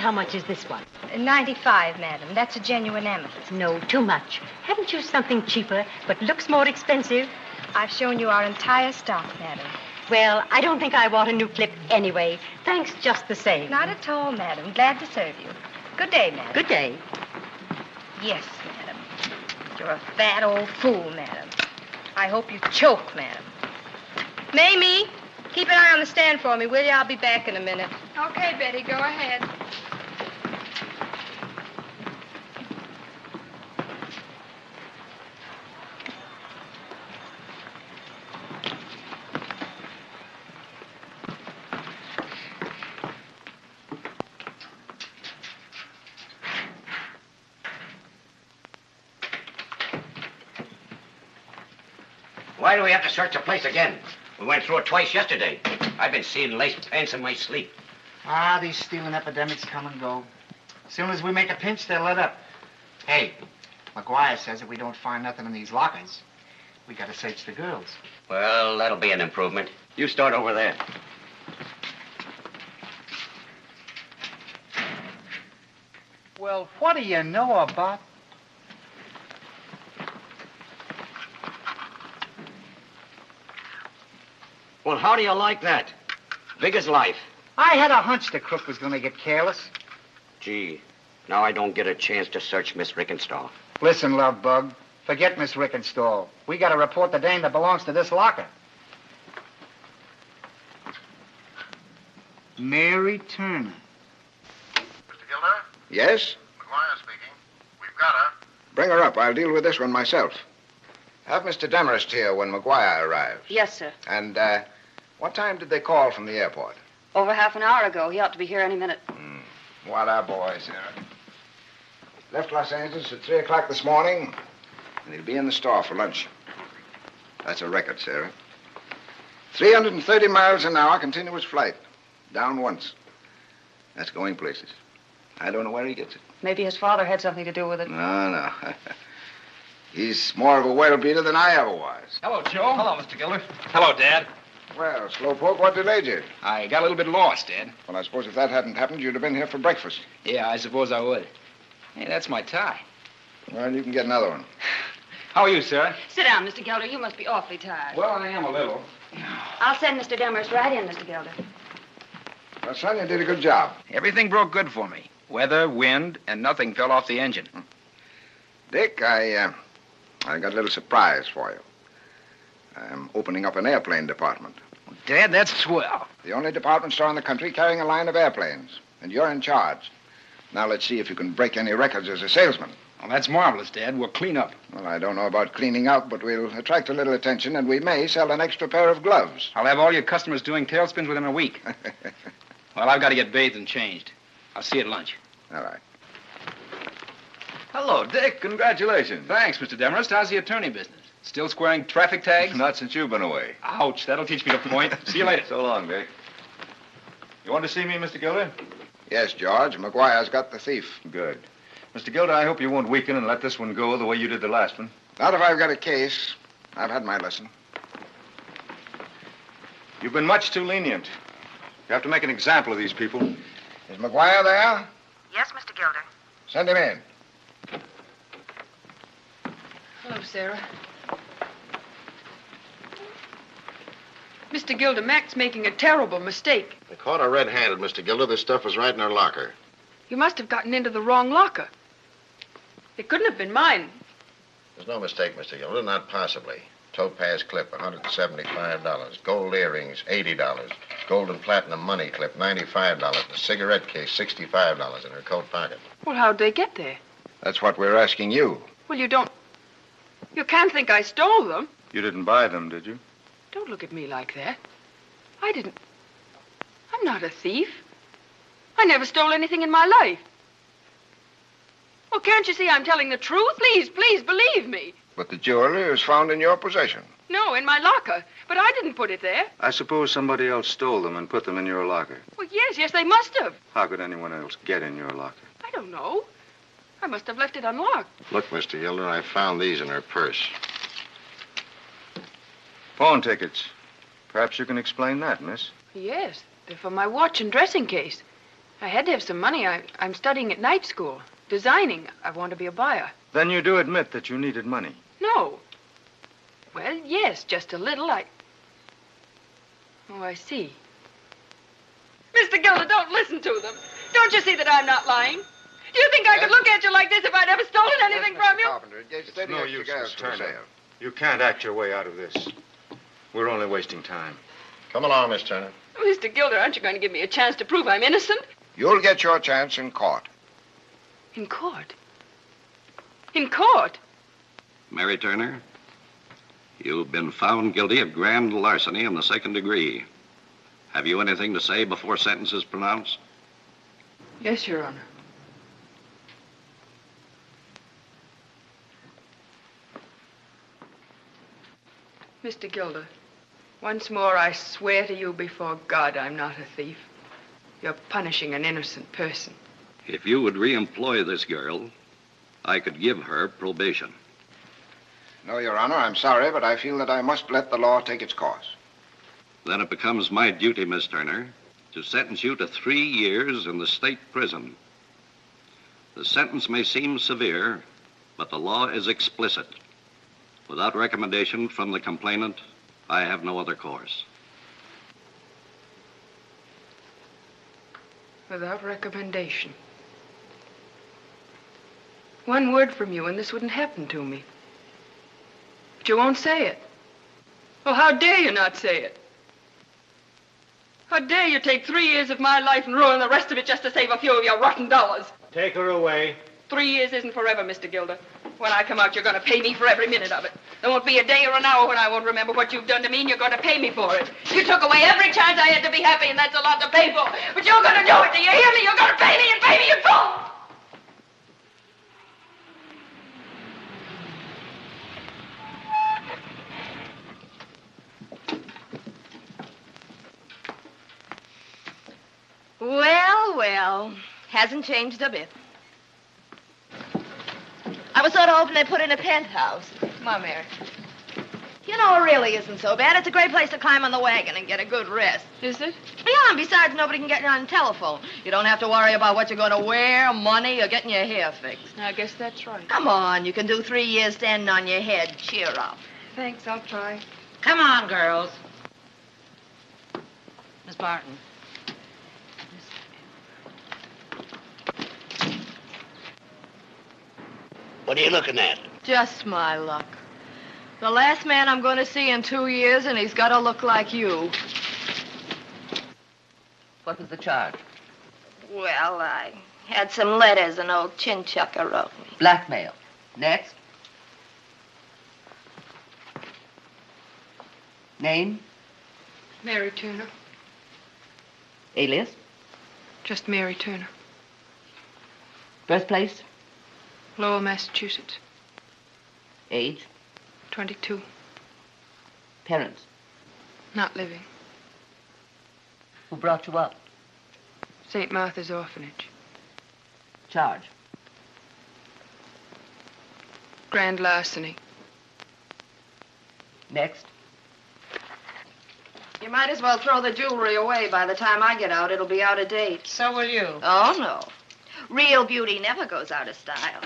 how much is this one? 95, madam. That's a genuine amethyst. No, too much. Haven't you something cheaper, but looks more expensive? I've shown you our entire stock, madam. Well, I don't think I want a new clip anyway. Thanks just the same. Not at all, madam. Glad to serve you. Good day, madam. Good day. Yes, madam. You're a fat old fool, madam. I hope you choke, madam. Mamie, keep an eye on the stand for me, will you? I'll be back in a minute. Okay, Betty, go ahead. Why do we have to search the place again? We went through it twice yesterday. I've been seeing lace pants in my sleep. These stealing epidemics come and go. As soon as we make a pinch, they'll let up. Hey, McGuire says if we don't find nothing in these lockers, we gotta search the girls. Well, that'll be an improvement. You start over there. Well, what do you know about... Well, how do you like that? Big as life. I had a hunch the crook was gonna get careless. Gee, now I don't get a chance to search Miss Rickenstall. Listen, love bug, forget Miss Rickenstall. We gotta report the dame that belongs to this locker. Mary Turner. Mr. Gilder? Yes? McGuire speaking. We've got her. Bring her up. I'll deal with this one myself. Have Mr. Demarest here when McGuire arrives. Yes, sir. And, what time did they call from the airport? Over half an hour ago. He ought to be here any minute. What a boy, Sarah. Left Los Angeles at 3 o'clock this morning, and he'll be in the store for lunch. That's a record, Sarah. 330 miles an hour, continuous flight. Down once. That's going places. I don't know where he gets it. Maybe his father had something to do with it. No. He's more of a whale beater than I ever was. Hello, Joe. Hello, Mr. Gilder. Hello, Dad. Well, Slowpoke, what delayed you? I got a little bit lost, Dad. Well, I suppose if that hadn't happened, you'd have been here for breakfast. Yeah, I suppose I would. Hey, that's my tie. Well, you can get another one. How are you, Sarah? Sit down, Mr. Gilder. You must be awfully tired. Well, I am a little. I'll send Mr. Demarest right in, Mr. Gilder. Well, son, you did a good job. Everything broke good for me. Weather, wind, and nothing fell off the engine. Dick, I got a little surprise for you. I'm opening up an airplane department. Dad, that's swell. The only department store in the country carrying a line of airplanes. And you're in charge. Now let's see if you can break any records as a salesman. Well, that's marvelous, Dad. We'll clean up. Well, I don't know about cleaning up, but we'll attract a little attention, and we may sell an extra pair of gloves. I'll have all your customers doing tailspins within a week. Well, I've got to get bathed and changed. I'll see you at lunch. All right. Hello, Dick. Congratulations. Thanks, Mr. Demarest. How's the attorney business? Still squaring traffic tags? Not since you've been away. Ouch, that'll teach me to point. See you later. So long, Dick. You want to see me, Mr. Gilder? Yes, George. McGuire's got the thief. Good. Mr. Gilder, I hope you won't weaken and let this one go the way you did the last one. Not if I've got a case. I've had my lesson. You've been much too lenient. You have to make an example of these people. Is McGuire there? Yes, Mr. Gilder. Send him in. Hello, Sarah. Mr. Gilder, Mac's making a terrible mistake. They caught her red-handed, Mr. Gilder. This stuff was right in her locker. You must have gotten into the wrong locker. It couldn't have been mine. There's no mistake, Mr. Gilder, not possibly. Topaz clip, $175. Gold earrings, $80. Gold and platinum money clip, $95. A cigarette case, $65 in her coat pocket. Well, how'd they get there? That's what we're asking you. Well, you can't think I stole them. You didn't buy them, did you? Don't look at me like that. I'm not a thief. I never stole anything in my life. Well, can't you see I'm telling the truth? Please, believe me. But the jewelry is found in your possession. No, in my locker. But I didn't put it there. I suppose somebody else stole them and put them in your locker. Well, yes, they must have. How could anyone else get in your locker? I don't know. I must have left it unlocked. Look, Mr. Gilder, I found these in her purse. Pawn tickets. Perhaps you can explain that, miss. Yes, they're for my watch and dressing case. I had to have some money. I'm studying at night school. Designing. I want to be a buyer. Then you do admit that you needed money. No. Well, yes, just a little. Oh, I see. Mr. Gilder, don't listen to them. Don't you see that I'm not lying? Do you think I could look at you like this if I'd ever stolen anything from you? Carpenter, It's no use, Miss Turner. You can't act your way out of this. We're only wasting time. Come along, Miss Turner. Mr. Gilder, aren't you going to give me a chance to prove I'm innocent? You'll get your chance in court. In court? In court? Mary Turner, you've been found guilty of grand larceny in the second degree. Have you anything to say before sentence is pronounced? Yes, Your Honor. Mr. Gilder, once more I swear to you before God I'm not a thief. You're punishing an innocent person. If you would re-employ this girl, I could give her probation. No, Your Honor, I'm sorry, but I feel that I must let the law take its course. Then it becomes my duty, Miss Turner, to sentence you to 3 years in the state prison. The sentence may seem severe, but the law is explicit. Without recommendation from the complainant, I have no other course. Without recommendation. One word from you and this wouldn't happen to me. But you won't say it. Oh, how dare you not say it? How dare you take 3 years of my life and ruin the rest of it just to save a few of your rotten dollars? Take her away. 3 years isn't forever, Mr. Gilder. When I come out, you're going to pay me for every minute of it. There won't be a day or an hour when I won't remember what you've done to me, and you're going to pay me for it. You took away every chance I had to be happy, and that's a lot to pay for. But you're going to do it. Do you hear me? You're going to pay me and pay me in full. Well, well, hasn't changed a bit. I was sort of hoping they'd put in a penthouse. Come on, Mary. You know, it really isn't so bad. It's a great place to climb on the wagon and get a good rest. Is it? Yeah, and besides, nobody can get you on the telephone. You don't have to worry about what you're going to wear, money, or getting your hair fixed. I guess that's right. Come on, you can do 3 years standing on your head. Cheer up. Thanks, I'll try. Come on, girls. Miss Barton. What are you looking at? Just my luck. The last man I'm going to see in 2 years, and he's got to look like you. What was the charge? Well, I had some letters an old chinchucker wrote me. Blackmail. Next. Name? Mary Turner. Alias? Just Mary Turner. Birthplace? Lowell, Massachusetts. Age? 22. Parents? Not living. Who brought you up? St. Martha's Orphanage. Charge? Grand larceny. Next. You might as well throw the jewelry away. By the time I get out, it'll be out of date. So will you. Oh, no. Real beauty never goes out of style.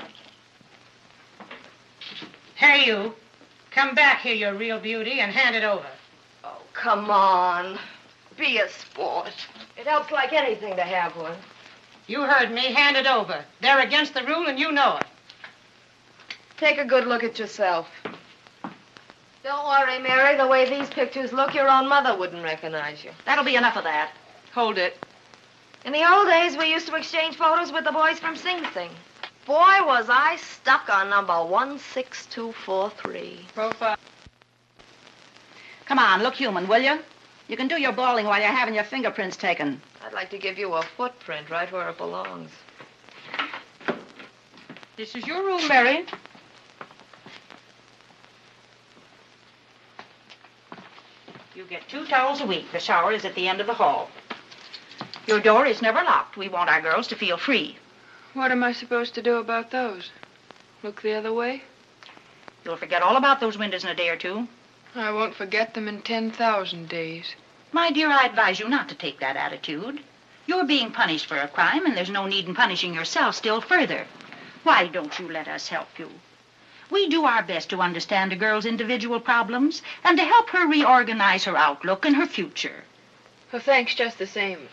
Hey, you. Come back here, your real beauty, and hand it over. Oh, come on. Be a sport. It helps like anything to have one. You heard me. Hand it over. They're against the rule, and you know it. Take a good look at yourself. Don't worry, Mary. The way these pictures look, your own mother wouldn't recognize you. That'll be enough of that. Hold it. In the old days, we used to exchange photos with the boys from Sing Sing. Boy, was I stuck on number 16243. Profile. Come on, look human, will you? You can do your bawling while you're having your fingerprints taken. I'd like to give you a footprint right where it belongs. This is your room, Mary. You get 2 towels a week. The shower is at the end of the hall. Your door is never locked. We want our girls to feel free. What am I supposed to do about those? Look the other way? You'll forget all about those windows in a day or two. I won't forget them in 10,000 days. My dear, I advise you not to take that attitude. You're being punished for a crime, and there's no need in punishing yourself still further. Why don't you let us help you? We do our best to understand a girl's individual problems and to help her reorganize her outlook and her future. Well, thanks just the same.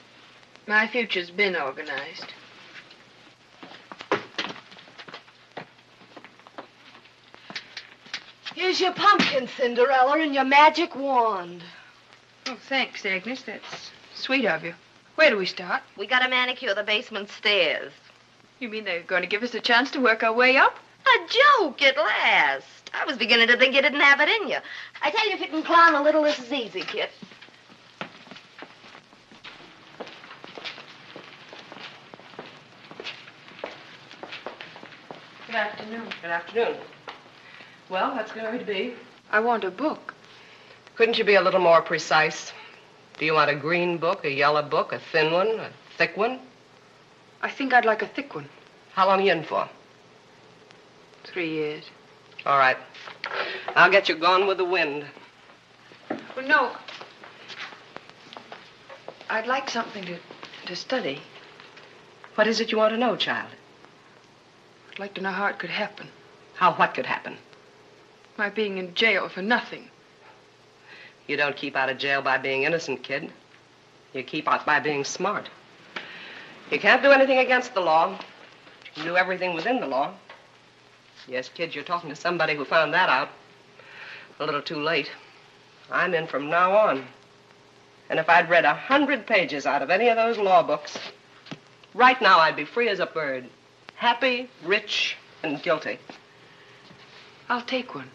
My future's been organized. Here's your pumpkin, Cinderella, and your magic wand. Oh, thanks, Agnes. That's sweet of you. Where do we start? We gotta manicure the basement stairs. You mean they're going to give us a chance to work our way up? A joke at last. I was beginning to think you didn't have it in you. I tell you, if you can clown a little, this is easy, kid. Good afternoon. Good afternoon. Well, what's going to be? I want a book. Couldn't you be a little more precise? Do you want a green book, a yellow book, a thin one, a thick one? I think I'd like a thick one. How long are you in for? 3 years. All right. I'll get you Gone with the Wind. Well, no. I'd like something to study. What is it you want to know, child? I'd like to know how it could happen. How what could happen? My being in jail for nothing. You don't keep out of jail by being innocent, kid. You keep out by being smart. You can't do anything against the law. You can do everything within the law. Yes, kid, you're talking to somebody who found that out. A little too late. I'm in from now on. And if I'd read 100 pages out of any of those law books, right now I'd be free as a bird. Happy, rich, and guilty. I'll take one.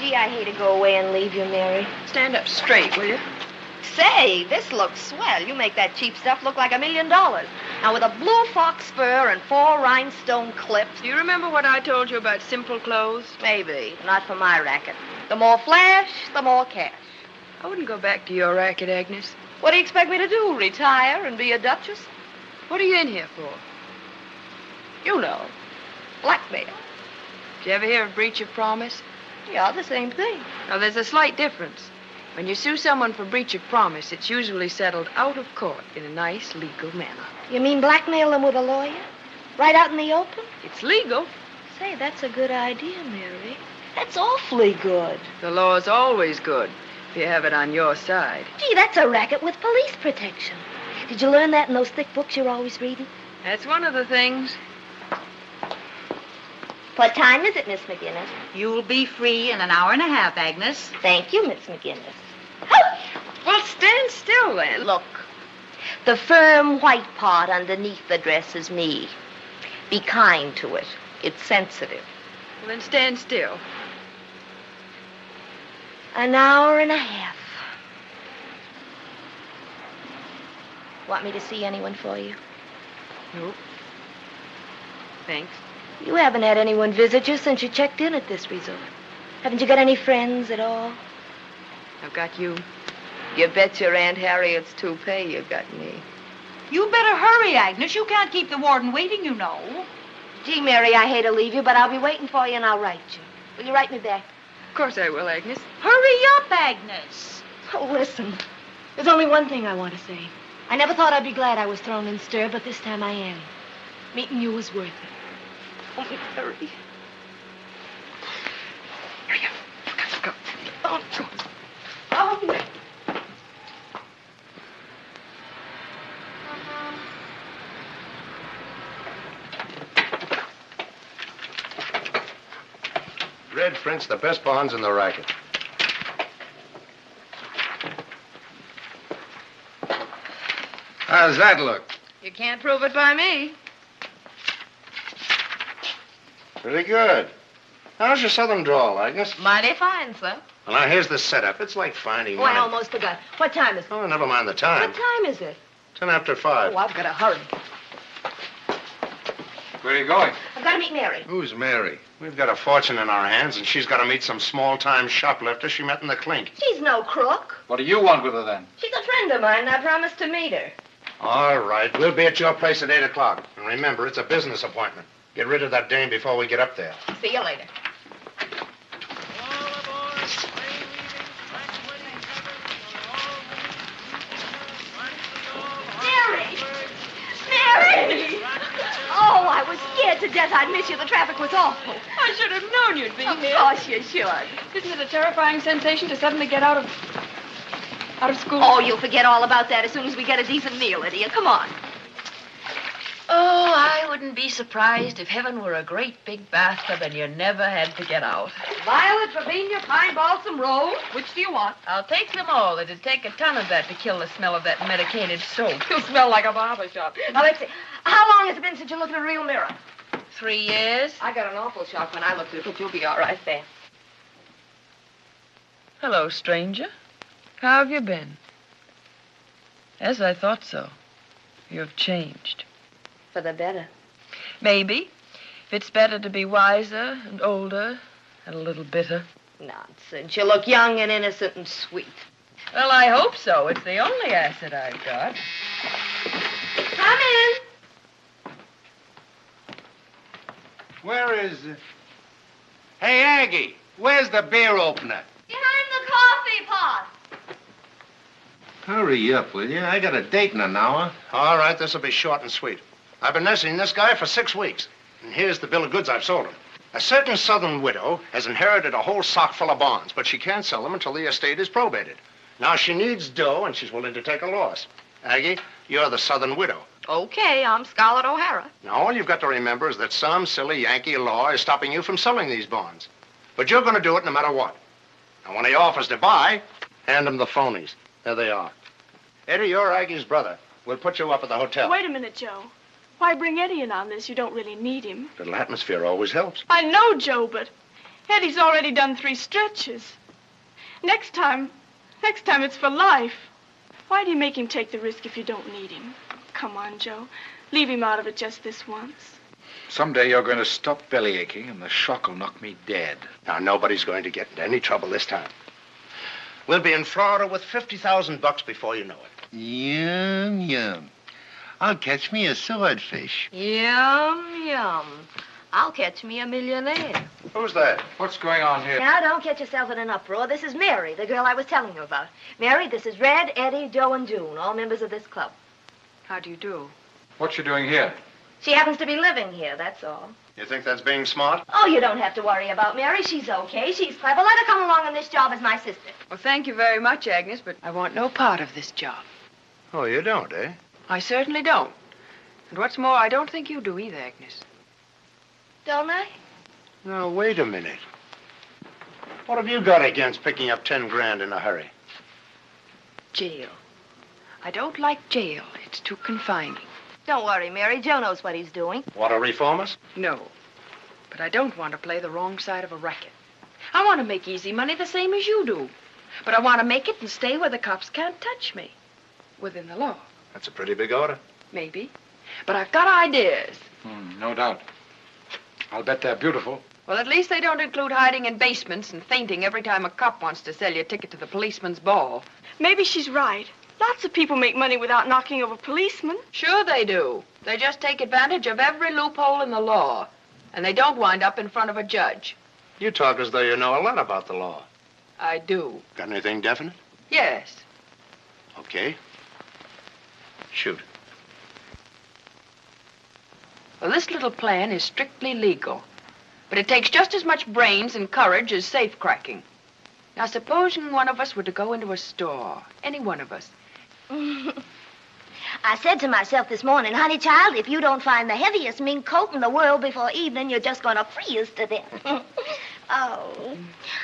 Gee, I hate to go away and leave you, Mary. Stand up straight, will you? Say, this looks swell. You make that cheap stuff look like $1 million. Now, with a blue fox fur and 4 rhinestone clips. Do you remember what I told you about simple clothes? Maybe. Not for my racket. The more flash, the more cash. I wouldn't go back to your racket, Agnes. What do you expect me to do, retire and be a duchess? What are you in here for? You know, blackmail. Did you ever hear of breach of promise? Yeah, the same thing. Now, there's a slight difference. When you sue someone for breach of promise, it's usually settled out of court in a nice, legal manner. You mean blackmail them with a lawyer? Right out in the open? It's legal. Say, that's a good idea, Mary. That's awfully good. The law's always good if you have it on your side. Gee, that's a racket with police protection. Did you learn that in those thick books you're always reading? That's one of the things. What time is it, Miss McGinnis? You'll be free in an hour and a half, Agnes. Thank you, Miss McGinnis. Well, stand still, then. Look, the firm white part underneath the dress is me. Be kind to it. It's sensitive. Well, then stand still. An hour and a half. Want me to see anyone for you? Nope. Thanks. You haven't had anyone visit you since you checked in at this resort. Haven't you got any friends at all? I've got you. You bet your Aunt Harriet's toupee you got me. You better hurry, Agnes. You can't keep the warden waiting, you know. Gee, Mary, I hate to leave you, but I'll be waiting for you and I'll write you. Will you write me back? Of course I will, Agnes. Hurry up, Agnes. Oh, listen. There's only one thing I want to say. I never thought I'd be glad I was thrown in stir, but this time I am. Meeting you was worth it. Only hurry. Hurry up. Let's go. Oh, oh. Red Prince, the best bonds in the racket. How's that look? You can't prove it by me. Pretty good. How's your southern drawl, Agnes? Mighty fine, sir. Well, now, here's the setup. It's like finding Oh, I money. almost forgot. What time is it? Oh, never mind the time. What time is it? 10 after 5. Oh, I've got to hurry. Where are you going? I've got to meet Mary. Who's Mary? We've got a fortune in our hands, and she's got to meet some small-time shoplifter she met in the clink. She's no crook. What do you want with her, then? She's a friend of mine, and I promised to meet her. All right. We'll be at your place at 8 o'clock. And remember, it's a business appointment. Get rid of that dame before we get up there. See you later. Mary! Mary! Oh, I was scared to death I'd miss you. The traffic was awful. I should have known you'd be here. Of course you should. Isn't it a terrifying sensation to suddenly get out of school? Oh, you'll forget all about that as soon as we get a decent meal into you. Come on. Oh, I wouldn't be surprised if heaven were a great big bathtub and you never had to get out. Violet, Ravinia, pine balsam, rose. Which do you want? I'll take them all. It'd take a ton of that to kill the smell of that medicated soap. You smell like a barber shop. Now, let's see. How long has it been since you looked in a real mirror? 3 years. I got an awful shock when I looked at it, but you'll be all right there. Hello, stranger. How have you been? As I thought so. You've changed. For the better. Maybe. If it's better to be wiser and older and a little bitter. Nonsense. You look young and innocent and sweet. Well, I hope so. It's the only asset I've got. Come in. Where is... Hey, Aggie, where's the beer opener? Behind the coffee pot. Hurry up, will you? I got a date in an hour. All right, this'll be short and sweet. I've been nursing this guy for 6 weeks. And here's the bill of goods I've sold him. A certain southern widow has inherited a whole sock full of bonds, but she can't sell them until the estate is probated. Now, she needs dough, and she's willing to take a loss. Aggie, you're the southern widow. Okay, I'm Scarlett O'Hara. Now, all you've got to remember is that some silly Yankee law is stopping you from selling these bonds. But you're going to do it no matter what. And when he offers to buy, hand him the phonies. There they are. Eddie, you're Aggie's brother. We'll put you up at the hotel. Wait a minute, Joe. Why bring Eddie in on this? You don't really need him. A little atmosphere always helps. I know, Joe, but Eddie's already done 3 stretches. Next time it's for life. Why do you make him take the risk if you don't need him? Come on, Joe. Leave him out of it just this once. Someday you're going to stop belly aching and the shock will knock me dead. Now, nobody's going to get into any trouble this time. We'll be in Florida with $50,000 before you know it. Yum, yum. I'll catch me a swordfish. Yum, yum. I'll catch me a millionaire. Who's that? What's going on here? Now, don't get yourself in an uproar. This is Mary, the girl I was telling you about. Mary, this is Red, Eddie, Joe, and June, all members of this club. How do you do? What you doing here? She happens to be living here, that's all. You think that's being smart? Oh, you don't have to worry about Mary. She's okay. She's clever. Let her come along on this job as my sister. Well, thank you very much, Agnes, but I want no part of this job. Oh, you don't, eh? I certainly don't. And what's more, I don't think you do either, Agnes. Don't I? Now, wait a minute. What have you got against picking up 10 grand in a hurry? Jail. I don't like jail. It's too confining. Don't worry, Mary. Joe knows what he's doing. Want to reform us? No. But I don't want to play the wrong side of a racket. I want to make easy money the same as you do. But I want to make it and stay where the cops can't touch me. Within the law. That's a pretty big order. Maybe. But I've got ideas. No doubt. I'll bet they're beautiful. Well, at least they don't include hiding in basements and fainting every time a cop wants to sell you a ticket to the policeman's ball. Maybe she's right. Lots of people make money without knocking over policemen. Sure they do. They just take advantage of every loophole in the law. And they don't wind up in front of a judge. You talk as though you know a lot about the law. I do. Got anything definite? Yes. Okay. Shoot. Well, this little plan is strictly legal. But it takes just as much brains and courage as safe-cracking. Now, supposing one of us were to go into a store, any one of us. I said to myself this morning, honey child, if you don't find the heaviest mink coat in the world before evening, you're just going to freeze to death. Oh.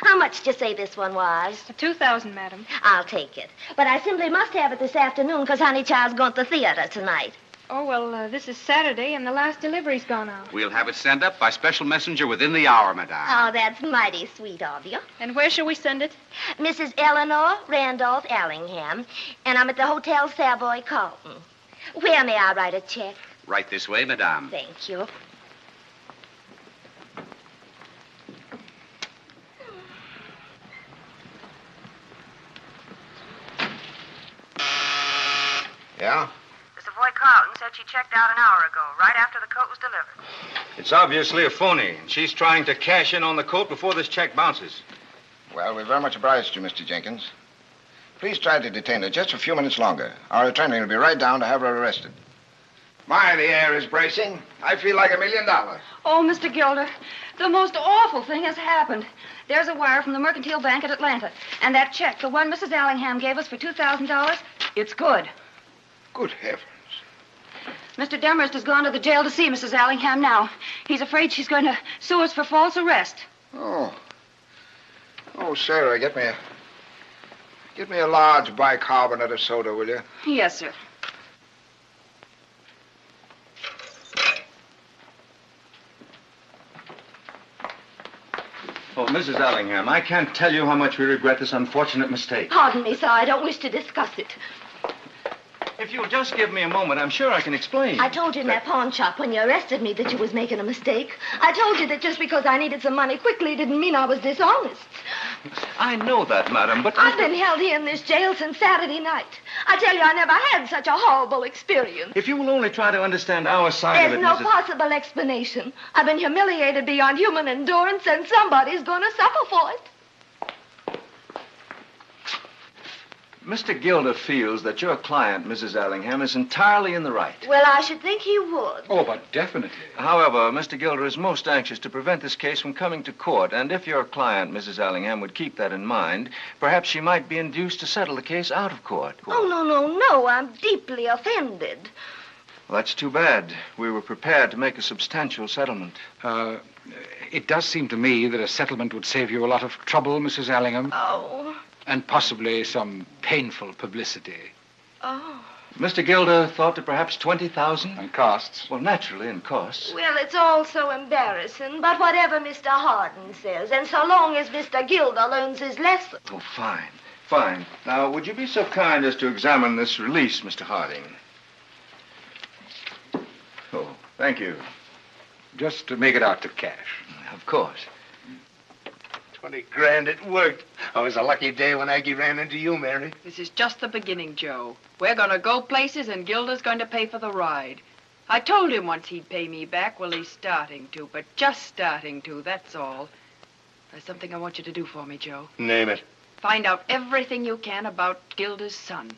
How much did you say this one was? $2,000, madam. I'll take it. But I simply must have it this afternoon because Honey Child's going to the theater tonight. Oh, well, this is Saturday, and the last delivery's gone out. We'll have it sent up by special messenger within the hour, madame. Oh, that's mighty sweet of you. And where shall we send it? Mrs. Eleanor Randolph Allingham, and I'm at the Hotel Savoy Carlton. Where may I write a check? Right this way, madame. Thank you. Yeah? The Savoy Carlton said she checked out an hour ago, right after the coat was delivered. It's obviously a phony. She's trying to cash in on the coat before this check bounces. Well, we're very much obliged to you, Mr. Jenkins. Please try to detain her just a few minutes longer. Our attorney will be right down to have her arrested. My, the air is bracing. I feel like $1 million. Oh, Mr. Gilder, the most awful thing has happened. There's a wire from the Mercantile Bank at Atlanta. And that check, the one Mrs. Allingham gave us for $2,000, it's good. Good heavens. Mr. Demarest has gone to the jail to see Mrs. Allingham now. He's afraid she's going to sue us for false arrest. Oh. Oh, Sarah, get me a large bicarbonate of soda, will you? Yes, sir. Oh, Mrs. Allingham, I can't tell you how much we regret this unfortunate mistake. Pardon me, sir. I don't wish to discuss it. If you'll just give me a moment, I'm sure I can explain. I told you in that pawn shop when you arrested me that you was making a mistake. I told you that just because I needed some money quickly didn't mean I was dishonest. I know that, madam, but... I've been held here in this jail since Saturday night. I tell you, I never had such a horrible experience. If you will only try to understand our side of There's it, no Mrs. possible explanation. I've been humiliated beyond human endurance, and somebody's going to suffer for it. Mr. Gilder feels that your client, Mrs. Allingham, is entirely in the right. Well, I should think he would. Oh, but definitely. However, Mr. Gilder is most anxious to prevent this case from coming to court, and if your client, Mrs. Allingham, would keep that in mind, perhaps she might be induced to settle the case out of court. Oh, no. I'm deeply offended. Well, that's too bad. We were prepared to make a substantial settlement. It does seem to me that a settlement would save you a lot of trouble, Mrs. Allingham. Oh. And possibly some painful publicity. Oh. Mr. Gilder thought that perhaps $20,000. And costs. Well, naturally, and costs. Well, it's all so embarrassing, but whatever Mr. Hardin says, and so long as Mr. Gilder learns his lesson. Oh, fine. Now, would you be so kind as to examine this release, Mr. Harding? Oh, thank you. Just to make it out to cash. Of course. 20 grand, it worked. Oh, it was a lucky day when Aggie ran into you, Mary. This is just the beginning, Joe. We're going to go places, and Gilda's going to pay for the ride. I told him once he'd pay me back. Well, he's starting to, but just starting to, that's all. There's something I want you to do for me, Joe. Name it. Find out everything you can about Gilda's son.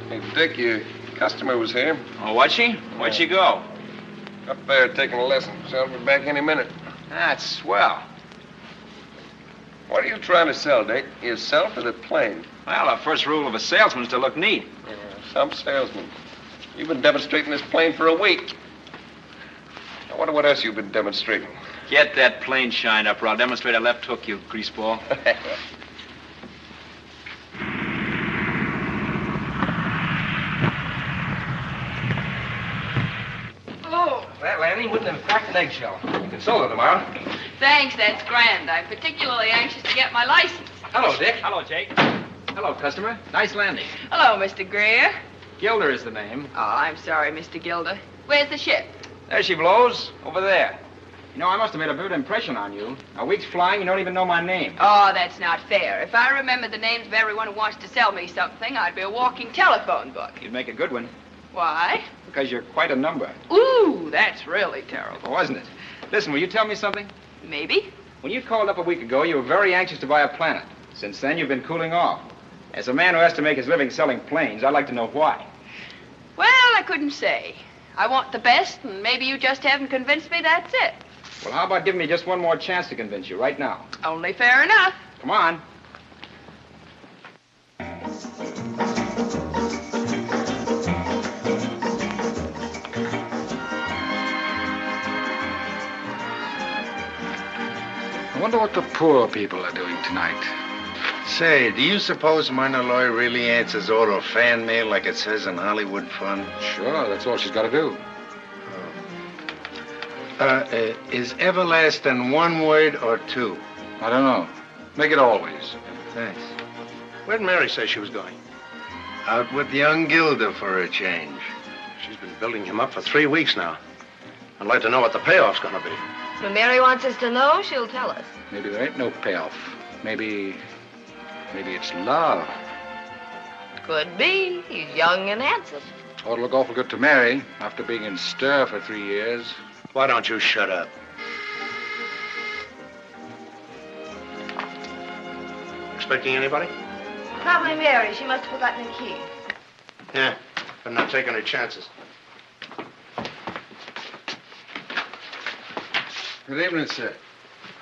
Hey, Dick, your customer was here. Oh, was she? Where'd she go? Up there taking a lesson. She'll be back any minute. That's swell. What are you trying to sell, Dick? Yourself or the plane? Well, the first rule of a salesman is to look neat. Yeah, some salesman. You've been demonstrating this plane for a week. I wonder what else you've been demonstrating. Get that plane shined up, or I'll demonstrate a left hook, you greaseball. Oh, That landing wouldn't have cracked an eggshell. You can sold it tomorrow. thanks. That's grand. I'm particularly anxious to get my license. Hello, Dick. Hello, Jake. Hello, customer. Nice landing. Hello, Mr. Greer. Gilder is the name. Oh, I'm sorry, Mr. Gilder. Where's the ship? There she blows. Over there. You know, I must have made a vivid impression on you. A week's flying, you don't even know my name. Oh, that's not fair. If I remembered the names of everyone who wants to sell me something, I'd be a walking telephone book. You'd make a good one. Why? Because you're quite a number. Ooh, that's really terrible. Wasn't it? Listen, will you tell me something? Maybe. When you called up a week ago, you were very anxious to buy a planet. Since then, you've been cooling off. As a man who has to make his living selling planes, I'd like to know why. Well, I couldn't say. I want the best, and maybe you just haven't convinced me, that's it. Well, how about giving me just one more chance to convince you right now? Only fair enough. Come on. I wonder what the poor people are doing tonight. Say, do you suppose Myrna Loy really answers auto fan mail like it says in Hollywood Fun? Sure, that's all she's got to do. Is everlasting one word or two? I don't know. Make it always. Thanks. Where'd Mary say she was going? Out with young Gilda for a change. She's been building him up for 3 weeks now. I'd like to know what the payoff's gonna be. When Mary wants us to know, she'll tell us. Maybe there ain't no payoff. Maybe it's love. Could be. He's young and handsome. Ought to look awful good to Mary after being in stir for 3 years. Why don't you shut up? Expecting anybody? Probably Mary. She must have forgotten the key. Yeah, but not taking her chances. Good evening, sir.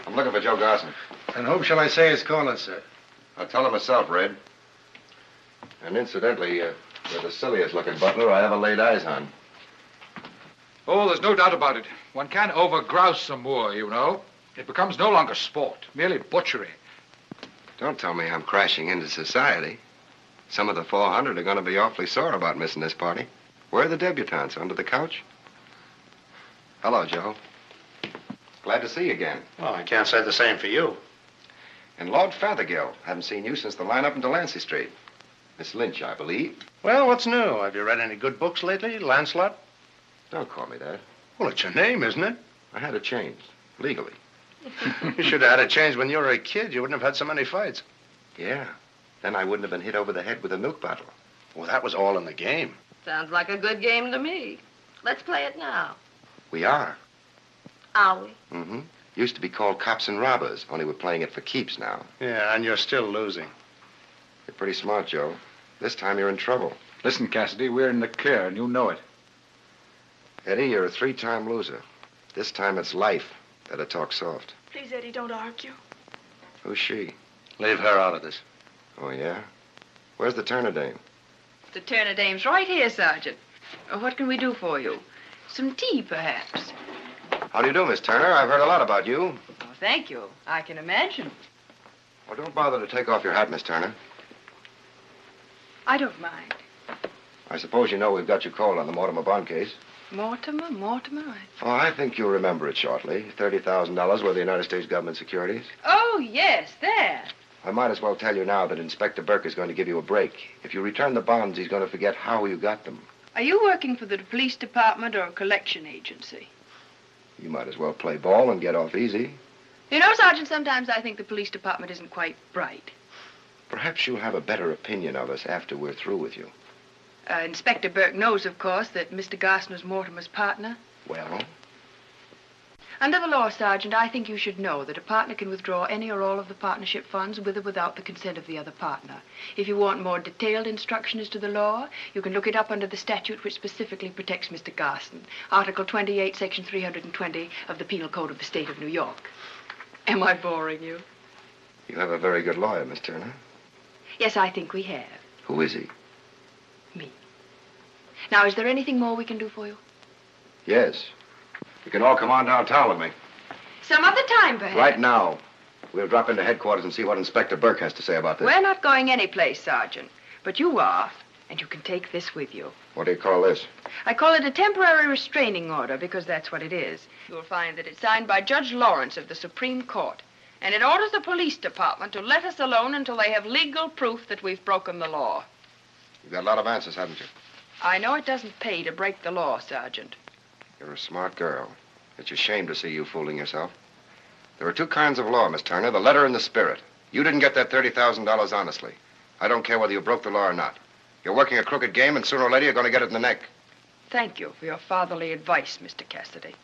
I'm looking for Joe Garson. And whom shall I say is calling, sir? I'll tell him myself, Red. And incidentally, you're the silliest looking butler I ever laid eyes on. Oh, there's no doubt about it. One can't overgrouse some more, you know. It becomes no longer sport, merely butchery. Don't tell me I'm crashing into society. Some of the 400 are going to be awfully sore about missing this party. Where are the debutantes? Under the couch? Hello, Joe. Glad to see you again. Well, I can't say the same for you. And Lord Fothergill. Haven't seen you since the line-up in Delancey Street. Miss Lynch, I believe. Well, what's new? Have you read any good books lately, Lancelot? Don't call me that. Well, it's your name, isn't it? I had it changed, legally. You should have had it changed when you were a kid. You wouldn't have had so many fights. Yeah. Then I wouldn't have been hit over the head with a milk bottle. Well, that was all in the game. Sounds like a good game to me. Let's play it now. We are. Are we? Mm-hmm. Used to be called Cops and Robbers, only we're playing it for keeps now. Yeah, and you're still losing. You're pretty smart, Joe. This time you're in trouble. Listen, Cassidy, we're in the clear, and you know it. Eddie, you're a 3-time loser. This time it's life. Better talk soft. Please, Eddie, don't argue. Who's she? Leave her out of this. Oh, yeah? Where's the Turner dame? The Turner dame's right here, Sergeant. What can we do for you? Some tea, perhaps? How do you do, Miss Turner? I've heard a lot about you. Oh, thank you. I can imagine. Well, don't bother to take off your hat, Miss Turner. I don't mind. I suppose you know we've got you called on the Mortimer bond case. Mortimer? Oh, I think you'll remember it shortly. $30,000 worth of United States government securities. Oh, yes, that. I might as well tell you now that Inspector Burke is going to give you a break. If you return the bonds, he's going to forget how you got them. Are you working for the police department or a collection agency? You might as well play ball and get off easy. You know, Sergeant, sometimes I think the police department isn't quite bright. Perhaps you'll have a better opinion of us after we're through with you. Inspector Burke knows, of course, that Mr. Garson was Mortimer's partner. Well? Under the law, Sergeant, I think you should know that a partner can withdraw any or all of the partnership funds with or without the consent of the other partner. If you want more detailed instruction as to the law, you can look it up under the statute which specifically protects Mr. Garson. Article 28, Section 320 of the Penal Code of the State of New York. Am I boring you? You have a very good lawyer, Miss Turner. Yes, I think we have. Who is he? Me. Now, is there anything more we can do for you? Yes. You can all come on downtown with me. Some other time, perhaps. Right now. We'll drop into headquarters and see what Inspector Burke has to say about this. We're not going anyplace, Sergeant. But you are, and you can take this with you. What do you call this? I call it a temporary restraining order because that's what it is. You'll find that it's signed by Judge Lawrence of the Supreme Court. And it orders the police department to let us alone until they have legal proof that we've broken the law. You've got a lot of answers, haven't you? I know it doesn't pay to break the law, Sergeant. You're a smart girl. It's a shame to see you fooling yourself. There are two kinds of law, Miss Turner, the letter and the spirit. You didn't get that $30,000 honestly. I don't care whether you broke the law or not. You're working a crooked game, and sooner or later you're going to get it in the neck. Thank you for your fatherly advice, Mr. Cassidy.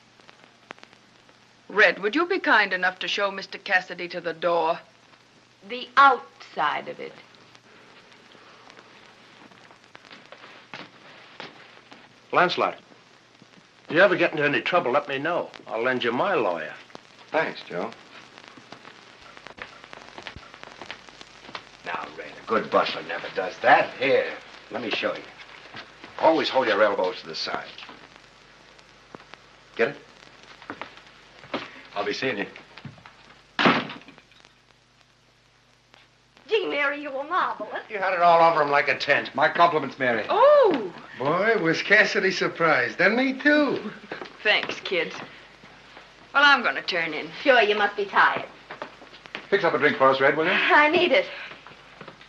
Red, would you be kind enough to show Mr. Cassidy to the door? The outside of it. Lancelot, if you ever get into any trouble, let me know. I'll lend you my lawyer. Thanks, Joe. Now, Red, a good butler never does that. Here, let me show you. Always hold your elbows to the side. Get it? I'll be seeing you. you were marvelous. You had it all over him like a tent. My compliments, Mary. Oh, Boy, was Cassidy surprised. And me, too. Thanks, kids. Well, I'm going to turn in. Sure, you must be tired. Fix up a drink for us, Red, will you? I need it.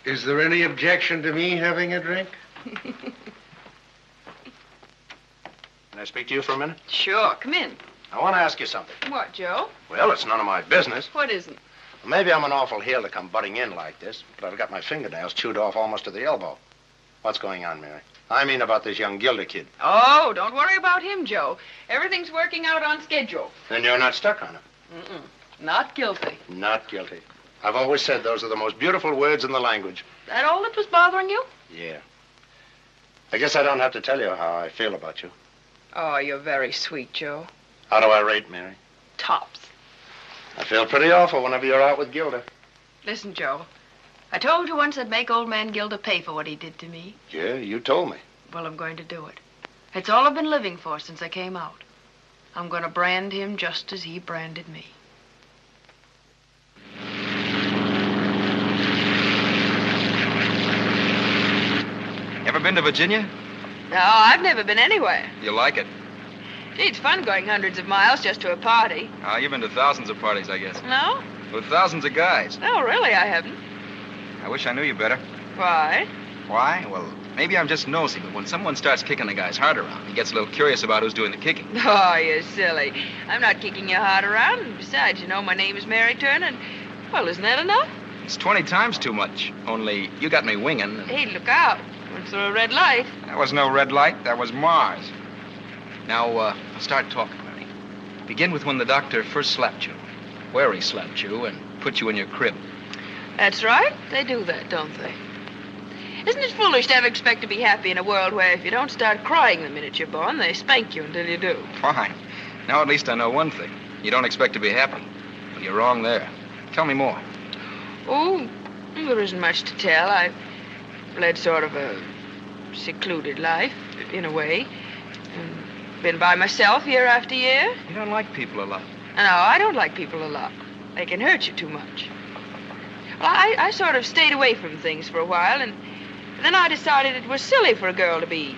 Is there any objection to me having a drink? Can I speak to you for a minute? Sure, come in. I want to ask you something. What, Joe? Well, it's none of my business. What isn't? Maybe I'm an awful heel to come butting in like this, but I've got my fingernails chewed off almost to the elbow. What's going on, Mary? I mean about this young Gilda kid. Oh, don't worry about him, Joe. Everything's working out on schedule. Then you're not stuck on him. Mm-mm. Not guilty. Not guilty. I've always said those are the most beautiful words in the language. That all that was bothering you? Yeah. I guess I don't have to tell you how I feel about you. Oh, you're very sweet, Joe. How do I rate, Mary? Tops. I feel pretty awful whenever you're out with Gilda. Listen, Joe. I told you once I'd make old man Gilda pay for what he did to me. Yeah, you told me. Well, I'm going to do it. It's all I've been living for since I came out. I'm going to brand him just as he branded me. Ever been to Virginia? No, I've never been anywhere. You like it? Gee, it's fun going hundreds of miles just to a party. Oh, you've been to thousands of parties, I guess. No? With thousands of guys. No, really, I haven't. I wish I knew you better. Why? Why? Well, maybe I'm just nosy, but when someone starts kicking a guy's heart around, he gets a little curious about who's doing the kicking. Oh, you're silly. I'm not kicking your heart around. And besides, you know, my name is Mary Turner, and, well, isn't that enough? It's 20 times too much. Only you got me winging. And... Hey, look out. Went through a red light. That was no red light. That was Mars. Now, start talking, Mary. Begin with when the doctor first slapped you, where he slapped you, and put you in your crib. That's right. They do that, don't they? Isn't it foolish to ever expect to be happy in a world where if you don't start crying the minute you're born, they spank you until you do? Fine. Now at least I know one thing. You don't expect to be happy. Well, you're wrong there. Tell me more. Oh, there isn't much to tell. I've led sort of a secluded life, in a way. And been by myself year after year. You don't like people a lot. No, I don't like people a lot. They can hurt you too much. Well, I sort of stayed away from things for a while, and then I decided it was silly for a girl to be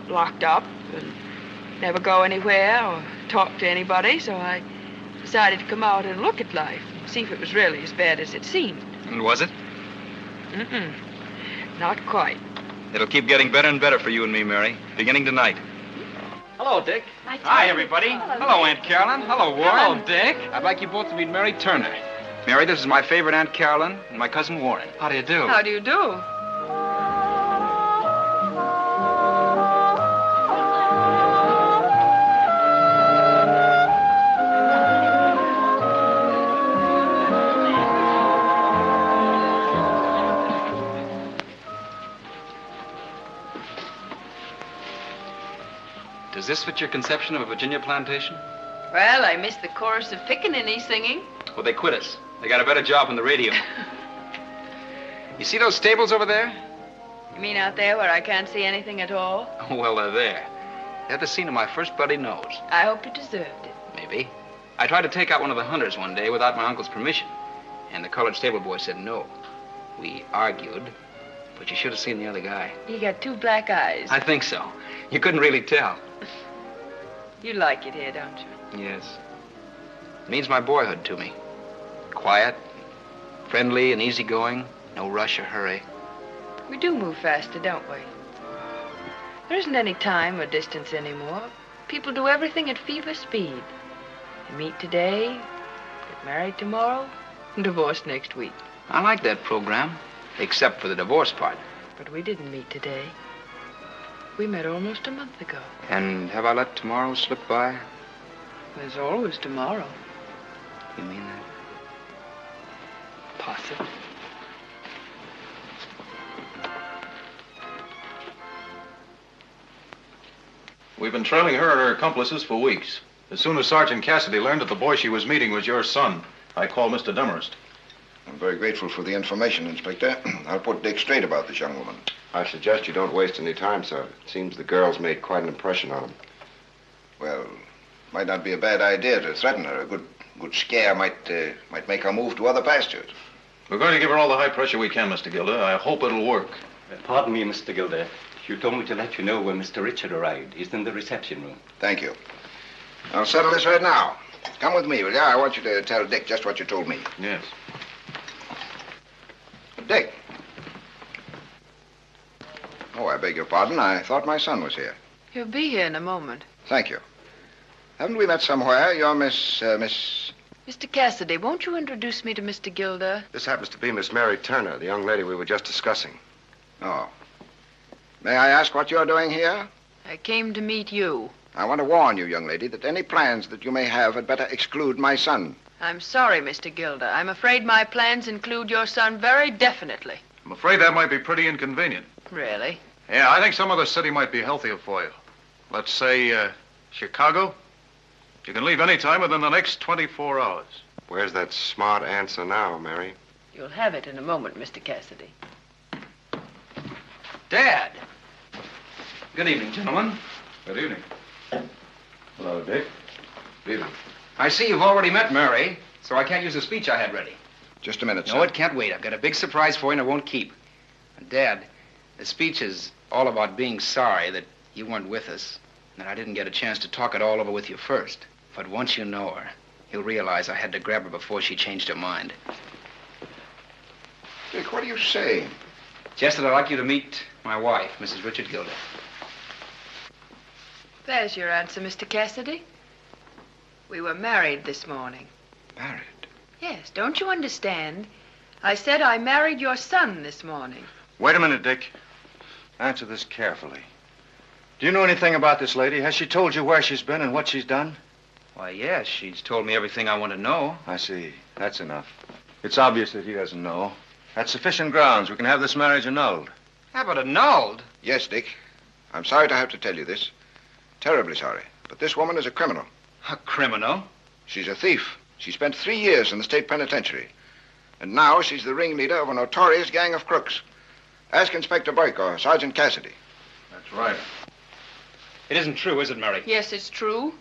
locked up and never go anywhere or talk to anybody, so I decided to come out and look at life and see if it was really as bad as it seemed. And was it? Mm-mm. Not quite. It'll keep getting better and better for you and me, Mary, beginning tonight. Hello, Dick. Hi, everybody. Hello, Aunt Carolyn. Hello, Warren. Hello, Dick. I'd like you both to meet Mary Turner. Mary, this is my favorite Aunt Carolyn and my cousin Warren. How do you do? How do you do? Does this fit your conception of a Virginia plantation? Well, I missed the chorus of pickaninny singing. Well, they quit us. They got a better job on the radio. You see those stables over there? You mean out there where I can't see anything at all? Oh, well, they're there. They're the scene of my first bloody nose. I hope you deserved it. Maybe. I tried to take out one of the hunters one day without my uncle's permission, and the colored stable boy said no. We argued, but you should have seen the other guy. He got two black eyes. I think so. You couldn't really tell. You like it here, don't you? Yes. It means my boyhood to me. Quiet, friendly, and easygoing. No rush or hurry. We do move faster, don't we? There isn't any time or distance anymore. People do everything at fever speed. You meet today, get married tomorrow, and divorced next week. I like that program, except for the divorce part. But we didn't meet today. We met almost a month ago. And have I let tomorrow slip by? There's always tomorrow. You mean that? Possibly. We've been trailing her and her accomplices for weeks. As soon as Sergeant Cassidy learned that the boy she was meeting was your son, I called Mr. Demarest. I'm very grateful for the information, Inspector. I'll put Dick straight about this young woman. I suggest you don't waste any time, sir. It seems the girl's made quite an impression on him. Well, might not be a bad idea to threaten her. A good scare might make her move to other pastures. We're going to give her all the high pressure we can, Mr. Gilder. I hope it'll work. Pardon me, Mr. Gilder. You told me to let you know when Mr. Richard arrived. He's in the reception room. Thank you. I'll settle this right now. Come with me, will you? I want you to tell Dick just what you told me. Yes. Dick. Oh, I beg your pardon. I thought my son was here. He'll be here in a moment. Thank you. Haven't we met somewhere? You're Miss... Mr. Cassidy, won't you introduce me to Mr. Gilder? This happens to be Miss Mary Turner, the young lady we were just discussing. Oh. May I ask what you're doing here? I came to meet you. I want to warn you, young lady, that any plans that you may have had better exclude my son. I'm sorry, Mr. Gilder. I'm afraid my plans include your son very definitely. I'm afraid that might be pretty inconvenient. Really? Yeah, I think some other city might be healthier for you. Let's say, Chicago. You can leave any time within the next 24 hours. Where's that smart answer now, Mary? You'll have it in a moment, Mr. Cassidy. Dad! Good evening, gentlemen. Good evening. Hello, Dick. Good evening. I see you've already met Mary, so I can't use the speech I had ready. Just a minute, sir. No, it can't wait. I've got a big surprise for you and it won't keep. Dad, the speech is all about being sorry that you weren't with us, and that I didn't get a chance to talk it all over with you first. But once you know her, you'll realize I had to grab her before she changed her mind. Dick, what are you saying? Just that I'd like you to meet my wife, Mrs. Richard Gilder. There's your answer, Mr. Cassidy. We were married this morning. Married? Yes, don't you understand? I said I married your son this morning. Wait a minute, Dick. Answer this carefully. Do you know anything about this lady? Has she told you where she's been and what she's done? Why, yes, she's told me everything I want to know. I see. That's enough. It's obvious that he doesn't know. That's sufficient grounds. We can have this marriage annulled. How about annulled? Yes, Dick. I'm sorry to have to tell you this. Terribly sorry. But this woman is a criminal. A criminal? She's a thief. She spent 3 years in the state penitentiary. And now she's the ringleader of a notorious gang of crooks. Ask Inspector Burke or Sergeant Cassidy. That's right. It isn't true, is it, Mary? Yes, it's true.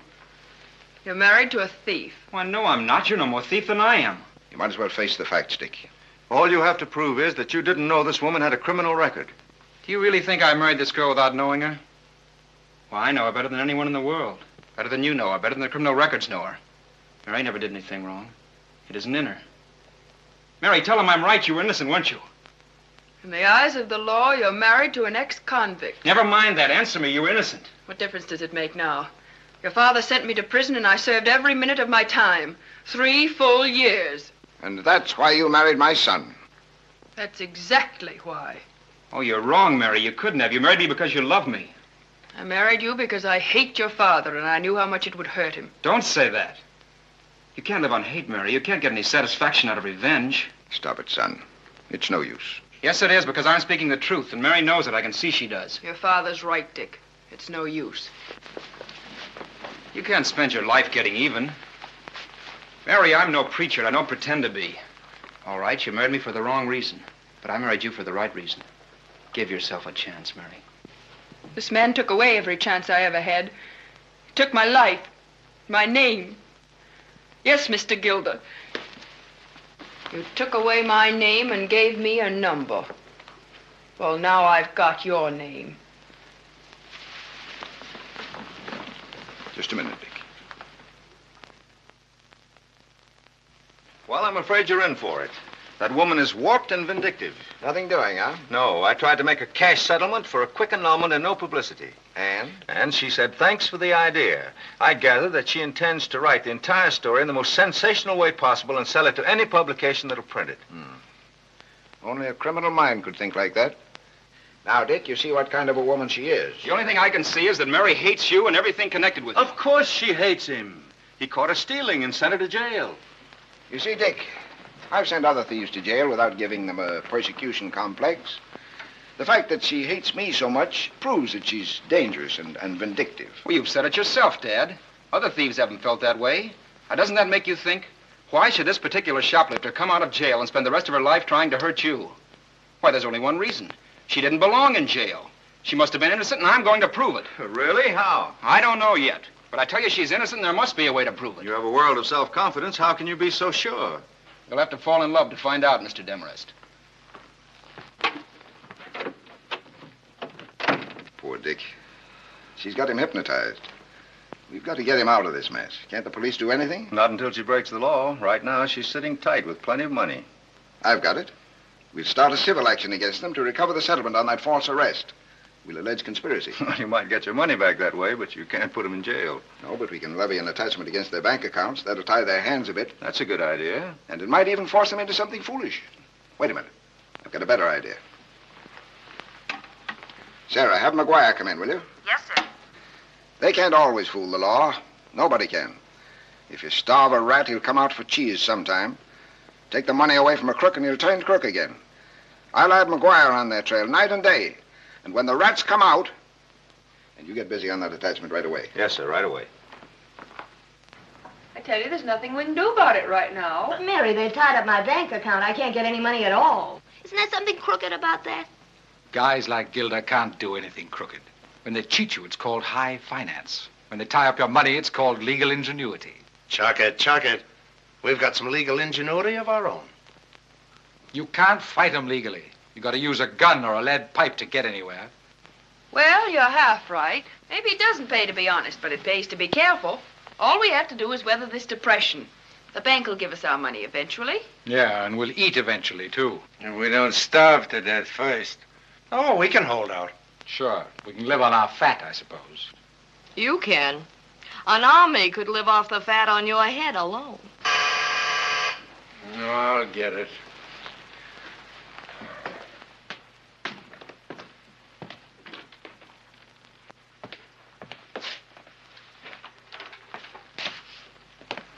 You're married to a thief. Why, no, I'm not. You're no more thief than I am. You might as well face the facts, Dick. All you have to prove is that you didn't know this woman had a criminal record. Do you really think I married this girl without knowing her? Well, I know her better than anyone in the world. Better than you know her. Better than the criminal records know her. Mary never did anything wrong. It isn't in her. Mary, tell him I'm right. You were innocent, weren't you? In the eyes of the law, you're married to an ex-convict. Never mind that. Answer me. You were innocent. What difference does it make now? Your father sent me to prison, and I served every minute of my time. 3 full years. And that's why you married my son. That's exactly why. Oh, you're wrong, Mary. You couldn't have. You married me because you love me. I married you because I hate your father, and I knew how much it would hurt him. Don't say that. You can't live on hate, Mary. You can't get any satisfaction out of revenge. Stop it, son. It's no use. Yes, it is, because I'm speaking the truth, and Mary knows it. I can see she does. Your father's right, Dick. It's no use. You can't spend your life getting even. Mary, I'm no preacher. I don't pretend to be. All right, you married me for the wrong reason, but I married you for the right reason. Give yourself a chance, Mary. This man took away every chance I ever had. He took my life, my name. Yes, Mr. Gilder. You took away my name and gave me a number. Well, now I've got your name. Just a minute, Dick. Well, I'm afraid you're in for it. That woman is warped and vindictive. Nothing doing, huh? No, I tried to make a cash settlement for a quick annulment and no publicity. And? And she said, thanks for the idea. I gather that she intends to write the entire story in the most sensational way possible and sell it to any publication that'll print it. Only a criminal mind could think like that. Now, Dick, you see what kind of a woman she is. The only thing I can see is that Mary hates you and everything connected with you. Of course she hates him. He caught her stealing and sent her to jail. You see, Dick, I've sent other thieves to jail without giving them a persecution complex. The fact that she hates me so much proves that she's dangerous and vindictive. Well, you've said it yourself, Dad. Other thieves haven't felt that way. Now, doesn't that make you think? Why should this particular shoplifter come out of jail and spend the rest of her life trying to hurt you? Why, there's only one reason. She didn't belong in jail. She must have been innocent, and I'm going to prove it. Really? How? I don't know yet. But I tell you she's innocent, and there must be a way to prove it. You have a world of self-confidence. How can you be so sure? You'll have to fall in love to find out, Mr. Demarest. Poor Dick. She's got him hypnotized. We've got to get him out of this mess. Can't the police do anything? Not until she breaks the law. Right now, she's sitting tight with plenty of money. I've got it. We'll start a civil action against them to recover the settlement on that false arrest. We'll allege conspiracy. You might get your money back that way, but you can't put them in jail. No, but we can levy an attachment against their bank accounts. That'll tie their hands a bit. That's a good idea. And it might even force them into something foolish. Wait a minute. I've got a better idea. Sarah, have McGuire come in, will you? Yes, sir. They can't always fool the law. Nobody can. If you starve a rat, he'll come out for cheese sometime. Take the money away from a crook and he'll turn crook again. I'll add McGuire on their trail night and day. And when the rats come out, and you get busy on that attachment right away. Yes, sir, right away. I tell you, there's nothing we can do about it right now. But, Mary, they've tied up my bank account. I can't get any money at all. Isn't there something crooked about that? Guys like Gilda can't do anything crooked. When they cheat you, it's called high finance. When they tie up your money, it's called legal ingenuity. Chuck it. We've got some legal ingenuity of our own. You can't fight them legally. You got to use a gun or a lead pipe to get anywhere. Well, you're half right. Maybe it doesn't pay to be honest, but it pays to be careful. All we have to do is weather this depression. The bank will give us our money eventually. Yeah, and we'll eat eventually, too. And we don't starve to death first. Oh, we can hold out. Sure. We can live on our fat, I suppose. You can. An army could live off the fat on your head alone. No, I'll get it.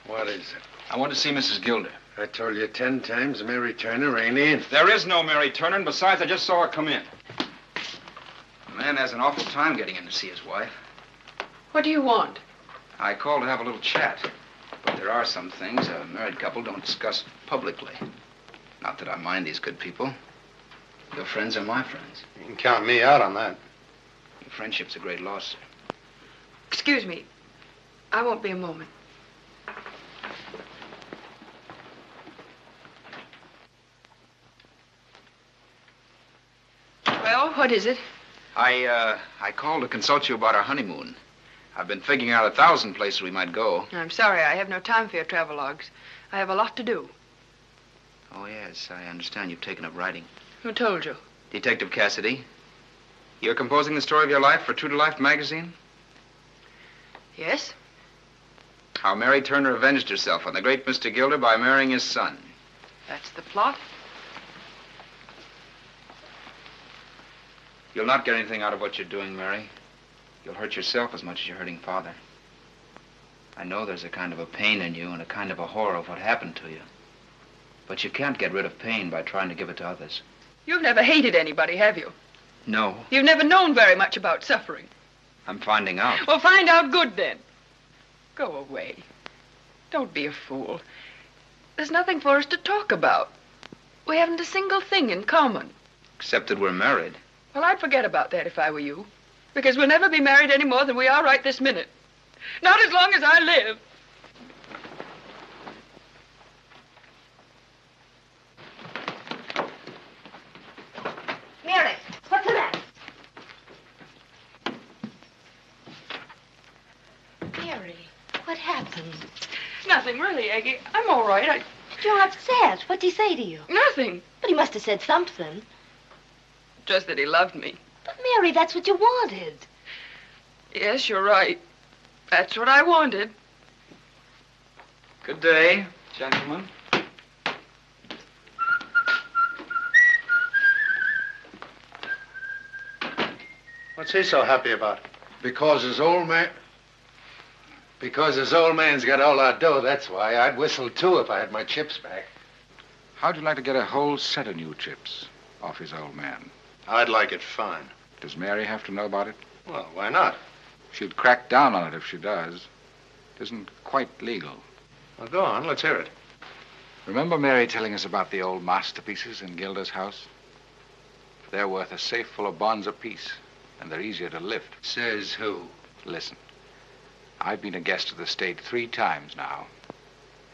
What is it? I want to see Mrs. Gilder. I told you 10 times Mary Turner ain't in. There is no Mary Turner, and besides, I just saw her come in. A man has an awful time getting in to see his wife. What do you want? I called to have a little chat. But there are some things a married couple don't discuss publicly. Not that I mind these good people. Your friends are my friends. You can count me out on that. Your friendship's a great loss, sir. Excuse me. I won't be a moment. Well, what is it? I called to consult you about our honeymoon. I've been figuring out 1,000 places we might go. I'm sorry, I have no time for your travelogues. I have a lot to do. Oh, yes, I understand you've taken up writing. Who told you? Detective Cassidy, you're composing the story of your life for True to Life magazine? Yes? How Mary Turner avenged herself on the great Mr. Gilder by marrying his son. That's the plot? You'll not get anything out of what you're doing, Mary. You'll hurt yourself as much as you're hurting Father. I know there's a kind of a pain in you and a kind of a horror of what happened to you. But you can't get rid of pain by trying to give it to others. You've never hated anybody, have you? No, You've never known very much about suffering. I'm finding out. Well, find out good then. Go away. Don't be a fool. There's nothing for us to talk about. We haven't a single thing in common. Except that we're married. Well, I'd forget about that if I were you. Because we'll never be married any more than we are right this minute. Not as long as I live. Mary, what's the matter? Mary, what happened? Nothing, really, Aggie. I'm all right. You're upset. What'd he say to you? Nothing. But he must have said something. Just that he loved me. But, Mary, that's what you wanted. Yes, you're right. That's what I wanted. Good day, gentlemen. What's he so happy about? Because his old man's got all our dough, that's why. I'd whistle, too, if I had my chips back. How'd you like to get a whole set of new chips off his old man? I'd like it fine. Does Mary have to know about it? Well, why not? She'd crack down on it if she does. It isn't quite legal. Well, go on. Let's hear it. Remember Mary telling us about the old masterpieces in Gilda's house? They're worth a safe full of bonds apiece, and they're easier to lift. Says who? Listen. I've been a guest of the state 3 times now.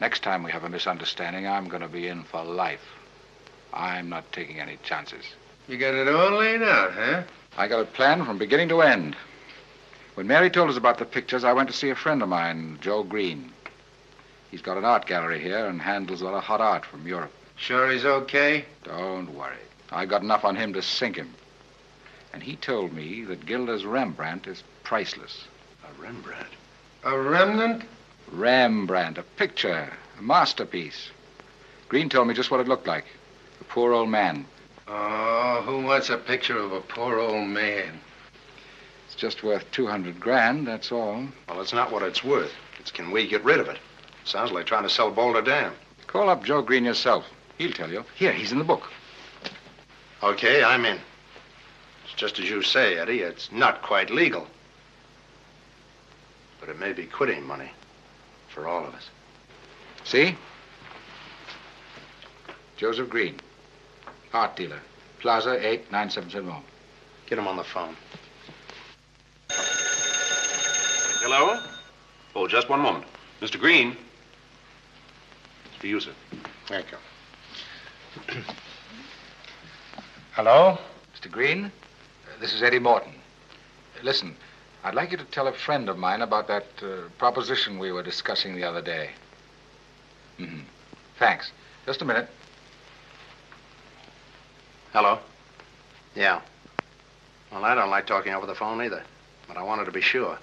Next time we have a misunderstanding, I'm going to be in for life. I'm not taking any chances. You got it all laid out, huh? I got it planned from beginning to end. When Mary told us about the pictures, I went to see a friend of mine, Joe Green. He's got an art gallery here and handles a lot of hot art from Europe. Sure he's okay? Don't worry. I got enough on him to sink him. And he told me that Gilda's Rembrandt is priceless. A Rembrandt? A remnant? Rembrandt, a picture, a masterpiece. Green told me just what it looked like. A poor old man. Oh, who wants a picture of a poor old man? It's just worth 200 grand, that's all. Well, it's not what it's worth. It's can we get rid of it. Sounds like trying to sell Boulder Dam. Call up Joe Green yourself. He'll tell you. Here, he's in the book. Okay, I'm in. It's just as you say, Eddie. It's not quite legal. But it may be quitting money for all of us. See? Joseph Green, art dealer, Plaza 89770. Get him on the phone. Hello? Oh, just one moment. Mr. Green. It's for you, sir. Thank you. Hello? Mr. Green, this is Eddie Morton. Listen, I'd like you to tell a friend of mine about that proposition we were discussing the other day. Mm-hmm. Thanks. Just a minute. Hello? Yeah. Well, I don't like talking over the phone either, but I wanted to be sure.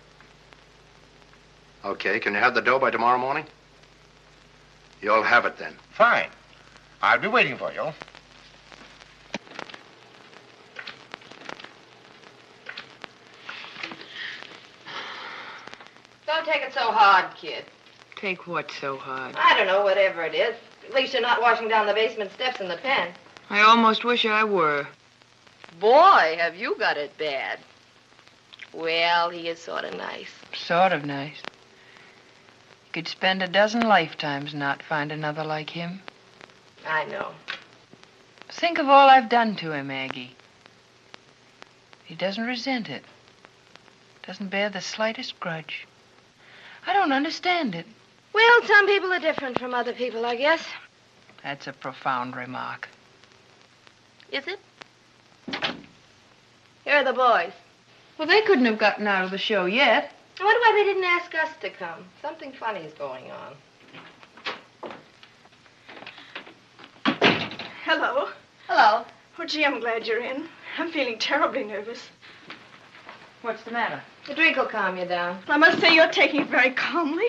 Okay, can you have the dough by tomorrow morning? You'll have it then. Fine. I'll be waiting for you. Don't take it so hard, kid. Take what so hard? I don't know, whatever it is. At least you're not washing down the basement steps in the pen. I almost wish I were. Boy, have you got it bad. Well, he is sort of nice. Sort of nice. You could spend a dozen lifetimes and not find another like him. I know. Think of all I've done to him, Aggie. He doesn't resent it. Doesn't bear the slightest grudge. I don't understand it. Well, some people are different from other people, I guess. That's a profound remark. Is it? Here are the boys. Well, they couldn't have gotten out of the show yet. I wonder why they didn't ask us to come. Something funny is going on. Hello. Hello. Oh, gee, I'm glad you're in. I'm feeling terribly nervous. What's the matter? The drink will calm you down. I must say you're taking it very calmly.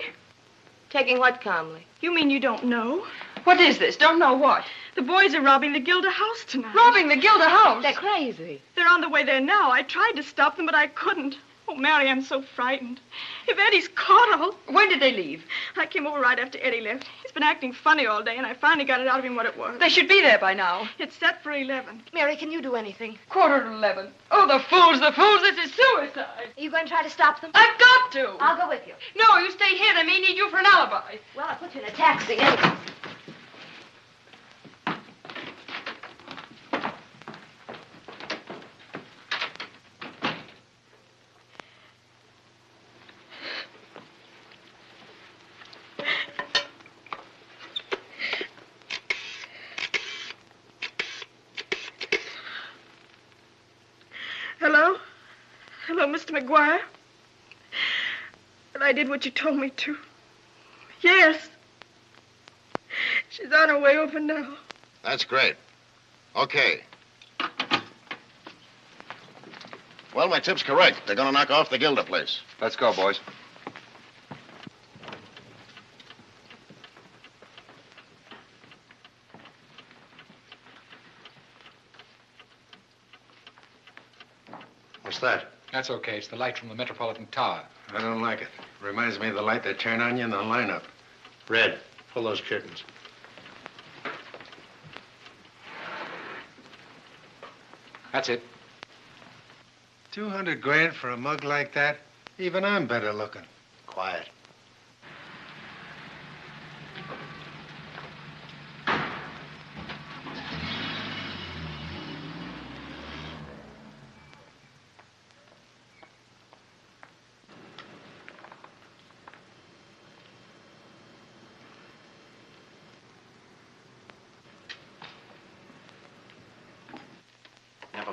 Taking what calmly? You mean you don't know? What is this? Don't know what? The boys are robbing the Gilda house tonight. Robbing the Gilda house? They're crazy. They're on the way there now. I tried to stop them, but I couldn't. Oh, Mary, I'm so frightened. If Eddie's caught, I'll... When did they leave? I came over right after Eddie left. He's been acting funny all day, and I finally got it out of him what it was. They should be there by now. It's set for 11. Mary, can you do anything? 11:15. Oh, the fools, the fools. This is suicide. Are you going to try to stop them? I've got to. I'll go with you. No, you stay here. They may need you for an alibi. Well, I'll put you in a taxi anyway. Hello? Hello, Mr. McGuire? And I did what you told me to. Yes. She's on her way over now. That's great. Okay. Well, my tip's correct. They're going to knock off the Gilda place. Let's go, boys. What's that? That's okay. It's the light from the Metropolitan Tower. I don't like it. Reminds me of the light they turn on you in the lineup. Red, pull those curtains. That's it. 200 grand for a mug like that? Even I'm better looking. Quiet.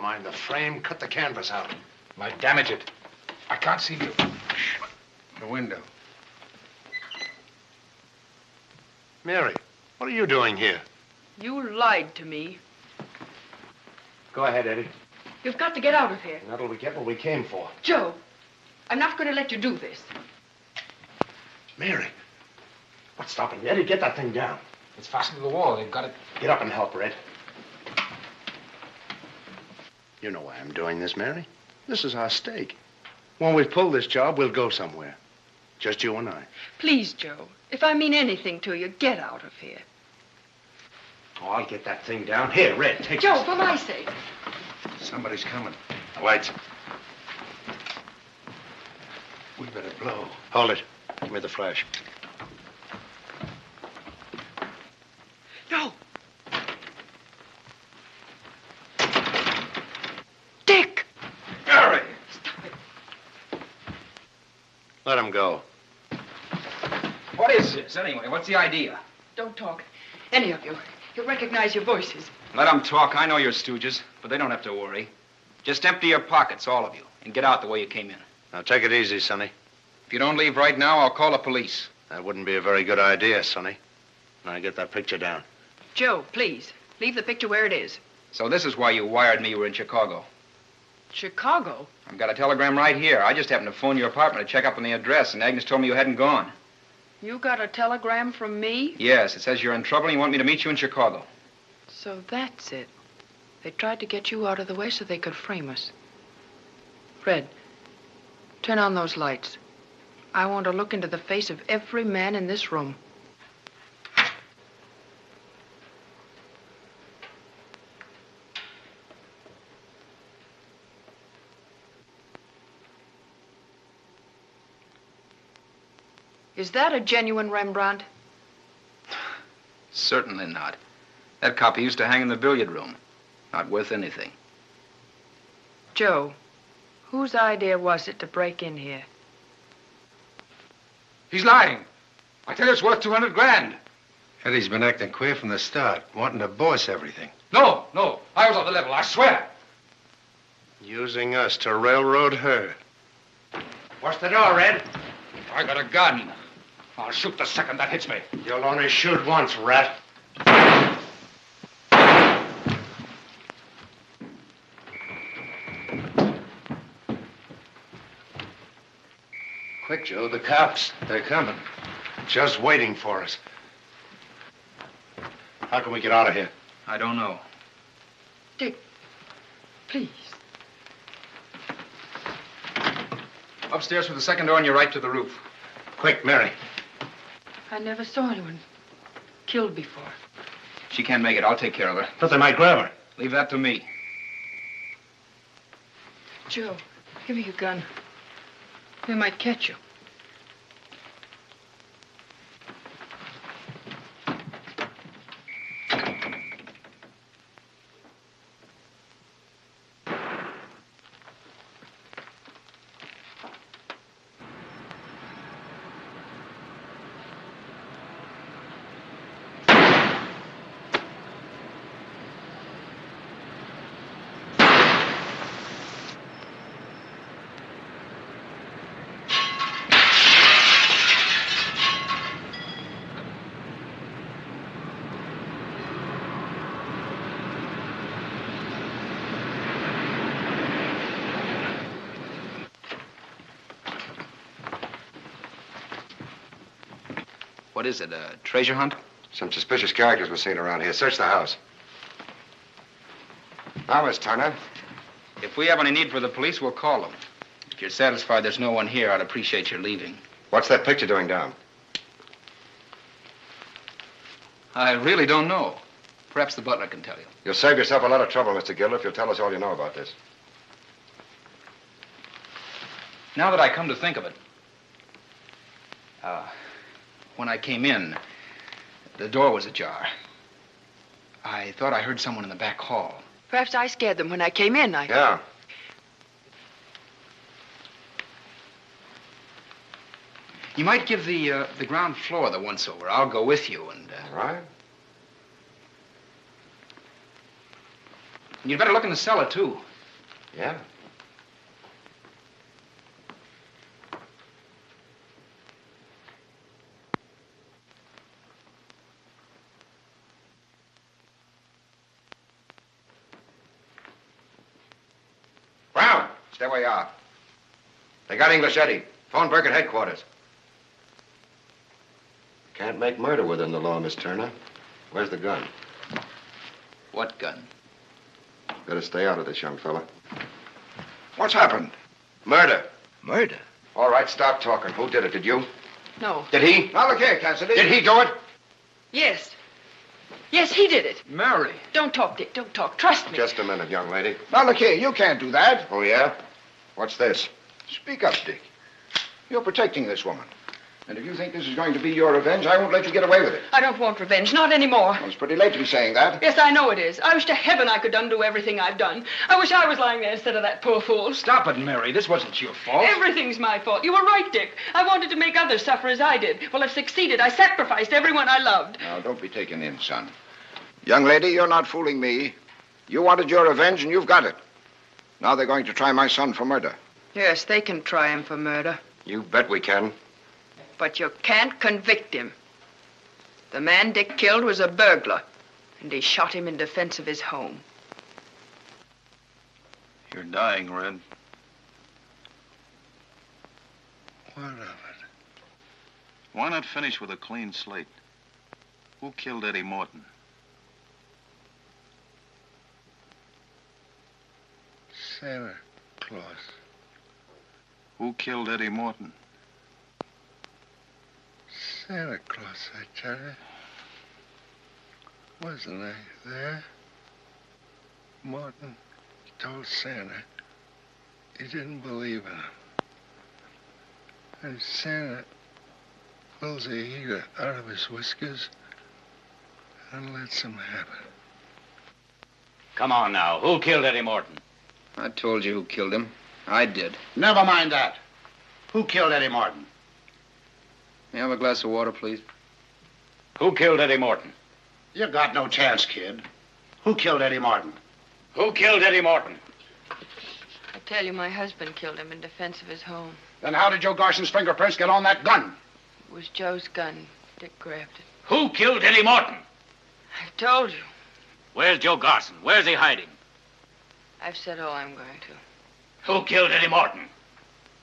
mind the frame. Cut the canvas out. Might damage it. I can't see you. The window. Mary, what are you doing here? You lied to me. Go ahead, Eddie. You've got to get out of here. That'll we get what we came for. Joe, I'm not going to let you do this. Mary, what's stopping you? Eddie, get that thing down. It's fastened to the wall. They've got it. Get up and help, Red. You know why I'm doing this, Mary. This is our stake. When we've pulled this job, we'll go somewhere. Just you and I. Please, Joe, if I mean anything to you, get out of here. Oh, I'll get that thing down. Here, Red, take Joe, this. for my sake. Somebody's coming. The lights. We better blow. Hold it. Give me the flash. No. Dick! Mary! Let him go. What is this, anyway? What's the idea? Don't talk. Any of you. You'll recognize your voices. Let them talk. I know you're stooges, but they don't have to worry. Just empty your pockets, all of you, and get out the way you came in. Now, take it easy, Sonny. If you don't leave right now, I'll call the police. That wouldn't be a very good idea, Sonny. Now, get that picture down. Joe, please, leave the picture where it is. So this is why you wired me you were in Chicago. Chicago? I've got a telegram right here. I just happened to phone your apartment to check up on the address, and Agnes told me you hadn't gone. You got a telegram from me? Yes, it says you're in trouble and you want me to meet you in Chicago. So that's it. They tried to get you out of the way so they could frame us. Fred, turn on those lights. I want to look into the face of every man in this room. Is that a genuine Rembrandt? Certainly not. That copy used to hang in the billiard room. Not worth anything. Joe, whose idea was it to break in here? He's lying. I tell you, it's worth 200 grand. Eddie's been acting queer from the start, wanting to boss everything. No, no. I was on the level, I swear. Using us to railroad her. What's the door, Red? I got a gun. I'll shoot the second that hits me. You'll only shoot once, rat. Quick, Joe, the cops. They're coming. Just waiting for us. How can we get out of here? I don't know. Dick, please. Upstairs through the second door and you're right to the roof. Quick, Mary. I never saw anyone killed before. She can't make it. I'll take care of her. Thought they might grab her. Leave that to me. Joe, give me your gun. They might catch you. What is it, a treasure hunt? Some suspicious characters were seen around here. Search the house. Now, Miss Turner. If we have any need for the police, we'll call them. If you're satisfied there's no one here, I'd appreciate your leaving. What's that picture doing down? I really don't know. Perhaps the butler can tell you. You'll save yourself a lot of trouble, Mr. Gilder, if you'll tell us all you know about this. Now that I come to think of it, when I came in, the door was ajar. I thought I heard someone in the back hall. Perhaps I scared them when I came in. Yeah. You might give the ground floor the once-over. I'll go with you and... Right. You'd better look in the cellar, too. Yeah. Brown, stay where you are. They got English Eddie. Phone Burke at headquarters. Can't make murder within the law, Miss Turner. Where's the gun? What gun? Better stay out of this, young fella. What's happened? Murder. Murder? All right, stop talking. Who did it? Did you? No. Did he? Now look here, Cassidy. Did he do it? Yes. Yes, he did it. Mary. Don't talk, Dick. Don't talk. Trust me. Just a minute, young lady. Now look here, you can't do that. Oh, yeah? What's this? Speak up, Dick. You're protecting this woman. And if you think this is going to be your revenge, I won't let you get away with it. I don't want revenge. Not anymore. Well, it's pretty late to be saying that. Yes, I know it is. I wish to heaven I could undo everything I've done. I wish I was lying there instead of that poor fool. Stop it, Mary. This wasn't your fault. Everything's my fault. You were right, Dick. I wanted to make others suffer as I did. Well, I've succeeded. I sacrificed everyone I loved. Now, don't be taken in, son. Young lady, you're not fooling me. You wanted your revenge, and you've got it. Now they're going to try my son for murder. Yes, they can try him for murder. You bet we can. But you can't convict him. The man Dick killed was a burglar, and he shot him in defense of his home. You're dying, Red. What of it? Why not finish with a clean slate? Who killed Eddie Morton? Santa Claus. Who killed Eddie Morton? Santa Claus, I tell you. Wasn't I there? Morton told Santa he didn't believe in him. And Santa pulls a heater out of his whiskers and lets him have it. Come on now. Who killed Eddie Morton? I told you who killed him. I did. Never mind that. Who killed Eddie Morton? May I have a glass of water, please? Who killed Eddie Morton? You got no chance, kid. Who killed Eddie Morton? Who killed Eddie Morton? I tell you, my husband killed him in defense of his home. Then how did Joe Garson's fingerprints get on that gun? It was Joe's gun. Dick grabbed it. Who killed Eddie Morton? I told you. Where's Joe Garson? Where's he hiding? I've said all I'm going to. Who killed Eddie Morton?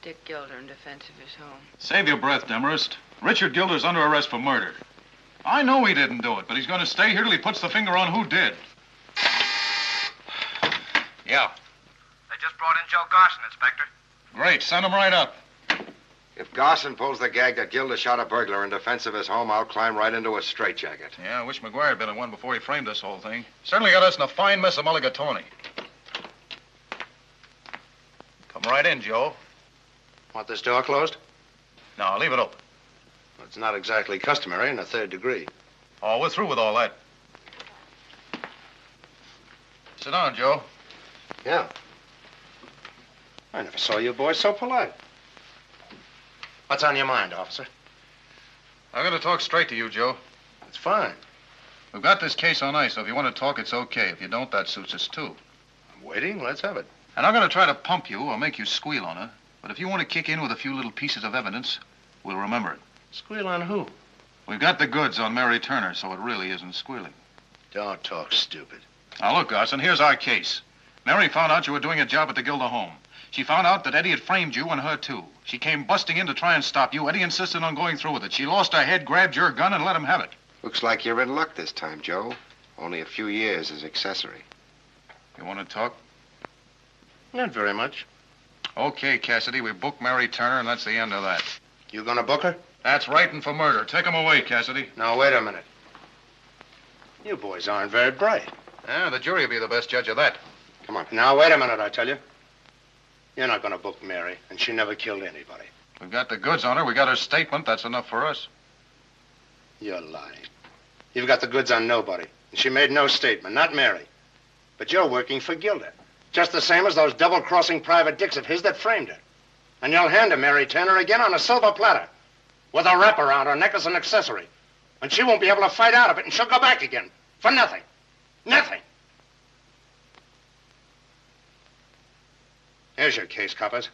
Dick Gilder in defense of his home. Save your breath, Demarest. Richard Gilder's under arrest for murder. I know he didn't do it, but he's going to stay here till he puts the finger on who did. Yeah. They just brought in Joe Garson, Inspector. Great. Send him right up. If Garson pulls the gag that Gilda shot a burglar in defense of his home, I'll climb right into a straitjacket. Yeah, I wish McGuire had been at one before he framed this whole thing. Certainly got us in a fine mess of mulligatawny. Come right in, Joe. Want this door closed? No, leave it open. Well, it's not exactly customary in a third degree. Oh, we're through with all that. Sit down, Joe. Yeah. I never saw you boys so polite. What's on your mind, officer? I'm going to talk straight to you, Joe. It's fine. We've got this case on ice, so if you want to talk, it's okay. If you don't, that suits us, too. I'm waiting. Let's have it. And I'm going to try to pump you or make you squeal on her. But if you want to kick in with a few little pieces of evidence, we'll remember it. Squeal on who? We've got the goods on Mary Turner, so it really isn't squealing. Don't talk stupid. Now, look, Garson, here's our case. Mary found out you were doing a job at the Gilder home. She found out that Eddie had framed you and her, too. She came busting in to try and stop you. Eddie insisted on going through with it. She lost her head, grabbed your gun, and let him have it. Looks like you're in luck this time, Joe. Only a few years as accessory. You want to talk? Not very much. Okay, Cassidy, we booked Mary Turner, and that's the end of that. You gonna book her? That's right, and for murder. Take him away, Cassidy. Now, wait a minute. You boys aren't very bright. Yeah, the jury will be the best judge of that. Come on. Now, wait a minute, I tell you. You're not gonna book Mary, and she never killed anybody. We've got the goods on her. We got her statement. That's enough for us. You're lying. You've got the goods on nobody. And she made no statement, not Mary. But you're working for Gilda. Just the same as those double-crossing private dicks of his that framed her. And you'll hand her Mary Turner again on a silver platter. With a wrap around her neck as an accessory. And she won't be able to fight out of it, and she'll go back again. For nothing. Nothing. Here's your case, coppers.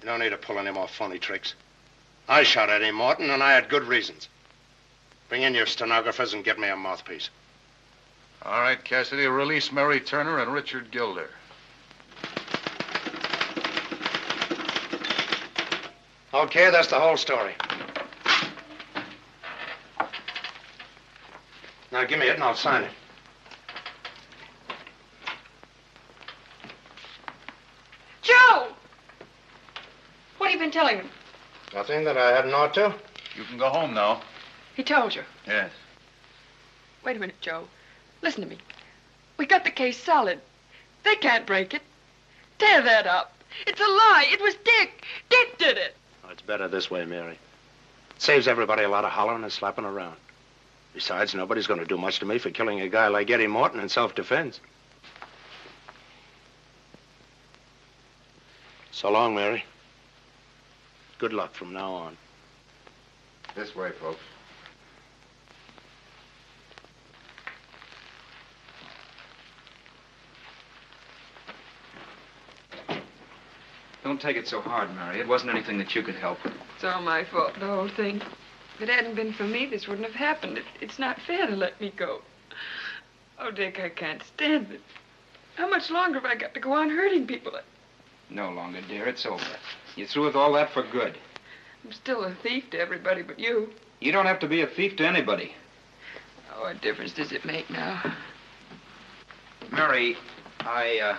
You don't need to pull any more phony tricks. I shot Eddie Morton, and I had good reasons. Bring in your stenographers and get me a mouthpiece. All right, Cassidy, release Mary Turner and Richard Gilder. Okay, that's the whole story. Now give me it and I'll sign it. Joe! What have you been telling him? Nothing that I hadn't ought to. You can go home now. He told you. Yes. Wait a minute, Joe. Listen to me. We got the case solid. They can't break it. Tear that up. It's a lie. It was Dick. Dick did it. Oh, it's better this way, Mary. It saves everybody a lot of hollering and slapping around. Besides, nobody's going to do much to me for killing a guy like Eddie Morton in self-defense. So long, Mary. Good luck from now on. This way, folks. Don't take it so hard, Mary. It wasn't anything that you could help. It's all my fault, the whole thing. If it hadn't been for me, this wouldn't have happened. It's not fair to let me go. Oh, Dick, I can't stand it. How much longer have I got to go on hurting people? No longer, dear. It's over. You're through with all that for good. I'm still a thief to everybody but you. You don't have to be a thief to anybody. Oh, what difference does it make now? Mary, I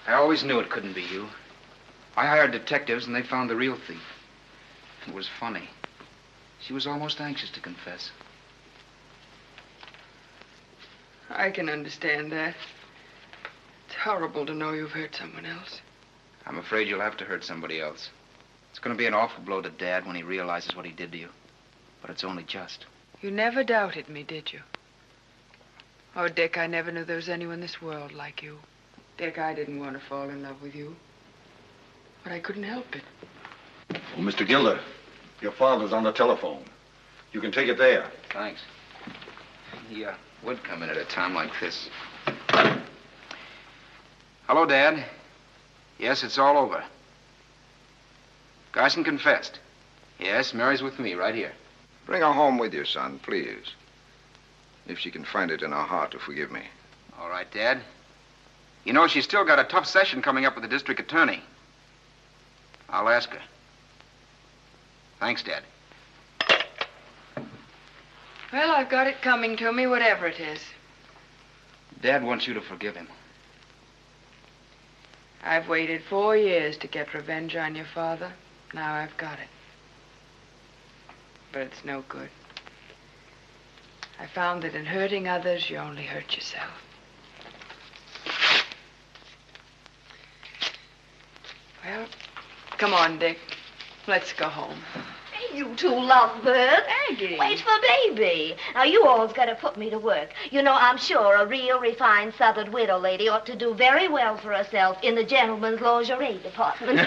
always knew it couldn't be you. I hired detectives, and they found the real thief. It was funny. She was almost anxious to confess. I can understand that. It's horrible to know you've hurt someone else. I'm afraid you'll have to hurt somebody else. It's going to be an awful blow to Dad when he realizes what he did to you. But it's only just. You never doubted me, did you? Oh, Dick, I never knew there was anyone in this world like you. Dick, I didn't want to fall in love with you. But I couldn't help it. Oh, Mr. Gilder, your father's on the telephone. You can take it there. Thanks. He would come in at a time like this. Hello, Dad. Yes, it's all over. Garson confessed. Yes, Mary's with me right here. Bring her home with you, son, please. If she can find it in her heart to forgive me. All right, Dad. You know, she's still got a tough session coming up with the district attorney. I'll ask her. Thanks, Dad. Well, I've got it coming to me, whatever it is. Dad wants you to forgive him. I've waited 4 years to get revenge on your father. Now I've got it. But it's no good. I found that in hurting others, you only hurt yourself. Well, come on, Dick. Let's go home. Hey, you two lovebirds. Aggie. Wait for baby. Now, you all's got to put me to work. You know, I'm sure a real refined Southern widow lady ought to do very well for herself in the gentleman's lingerie department.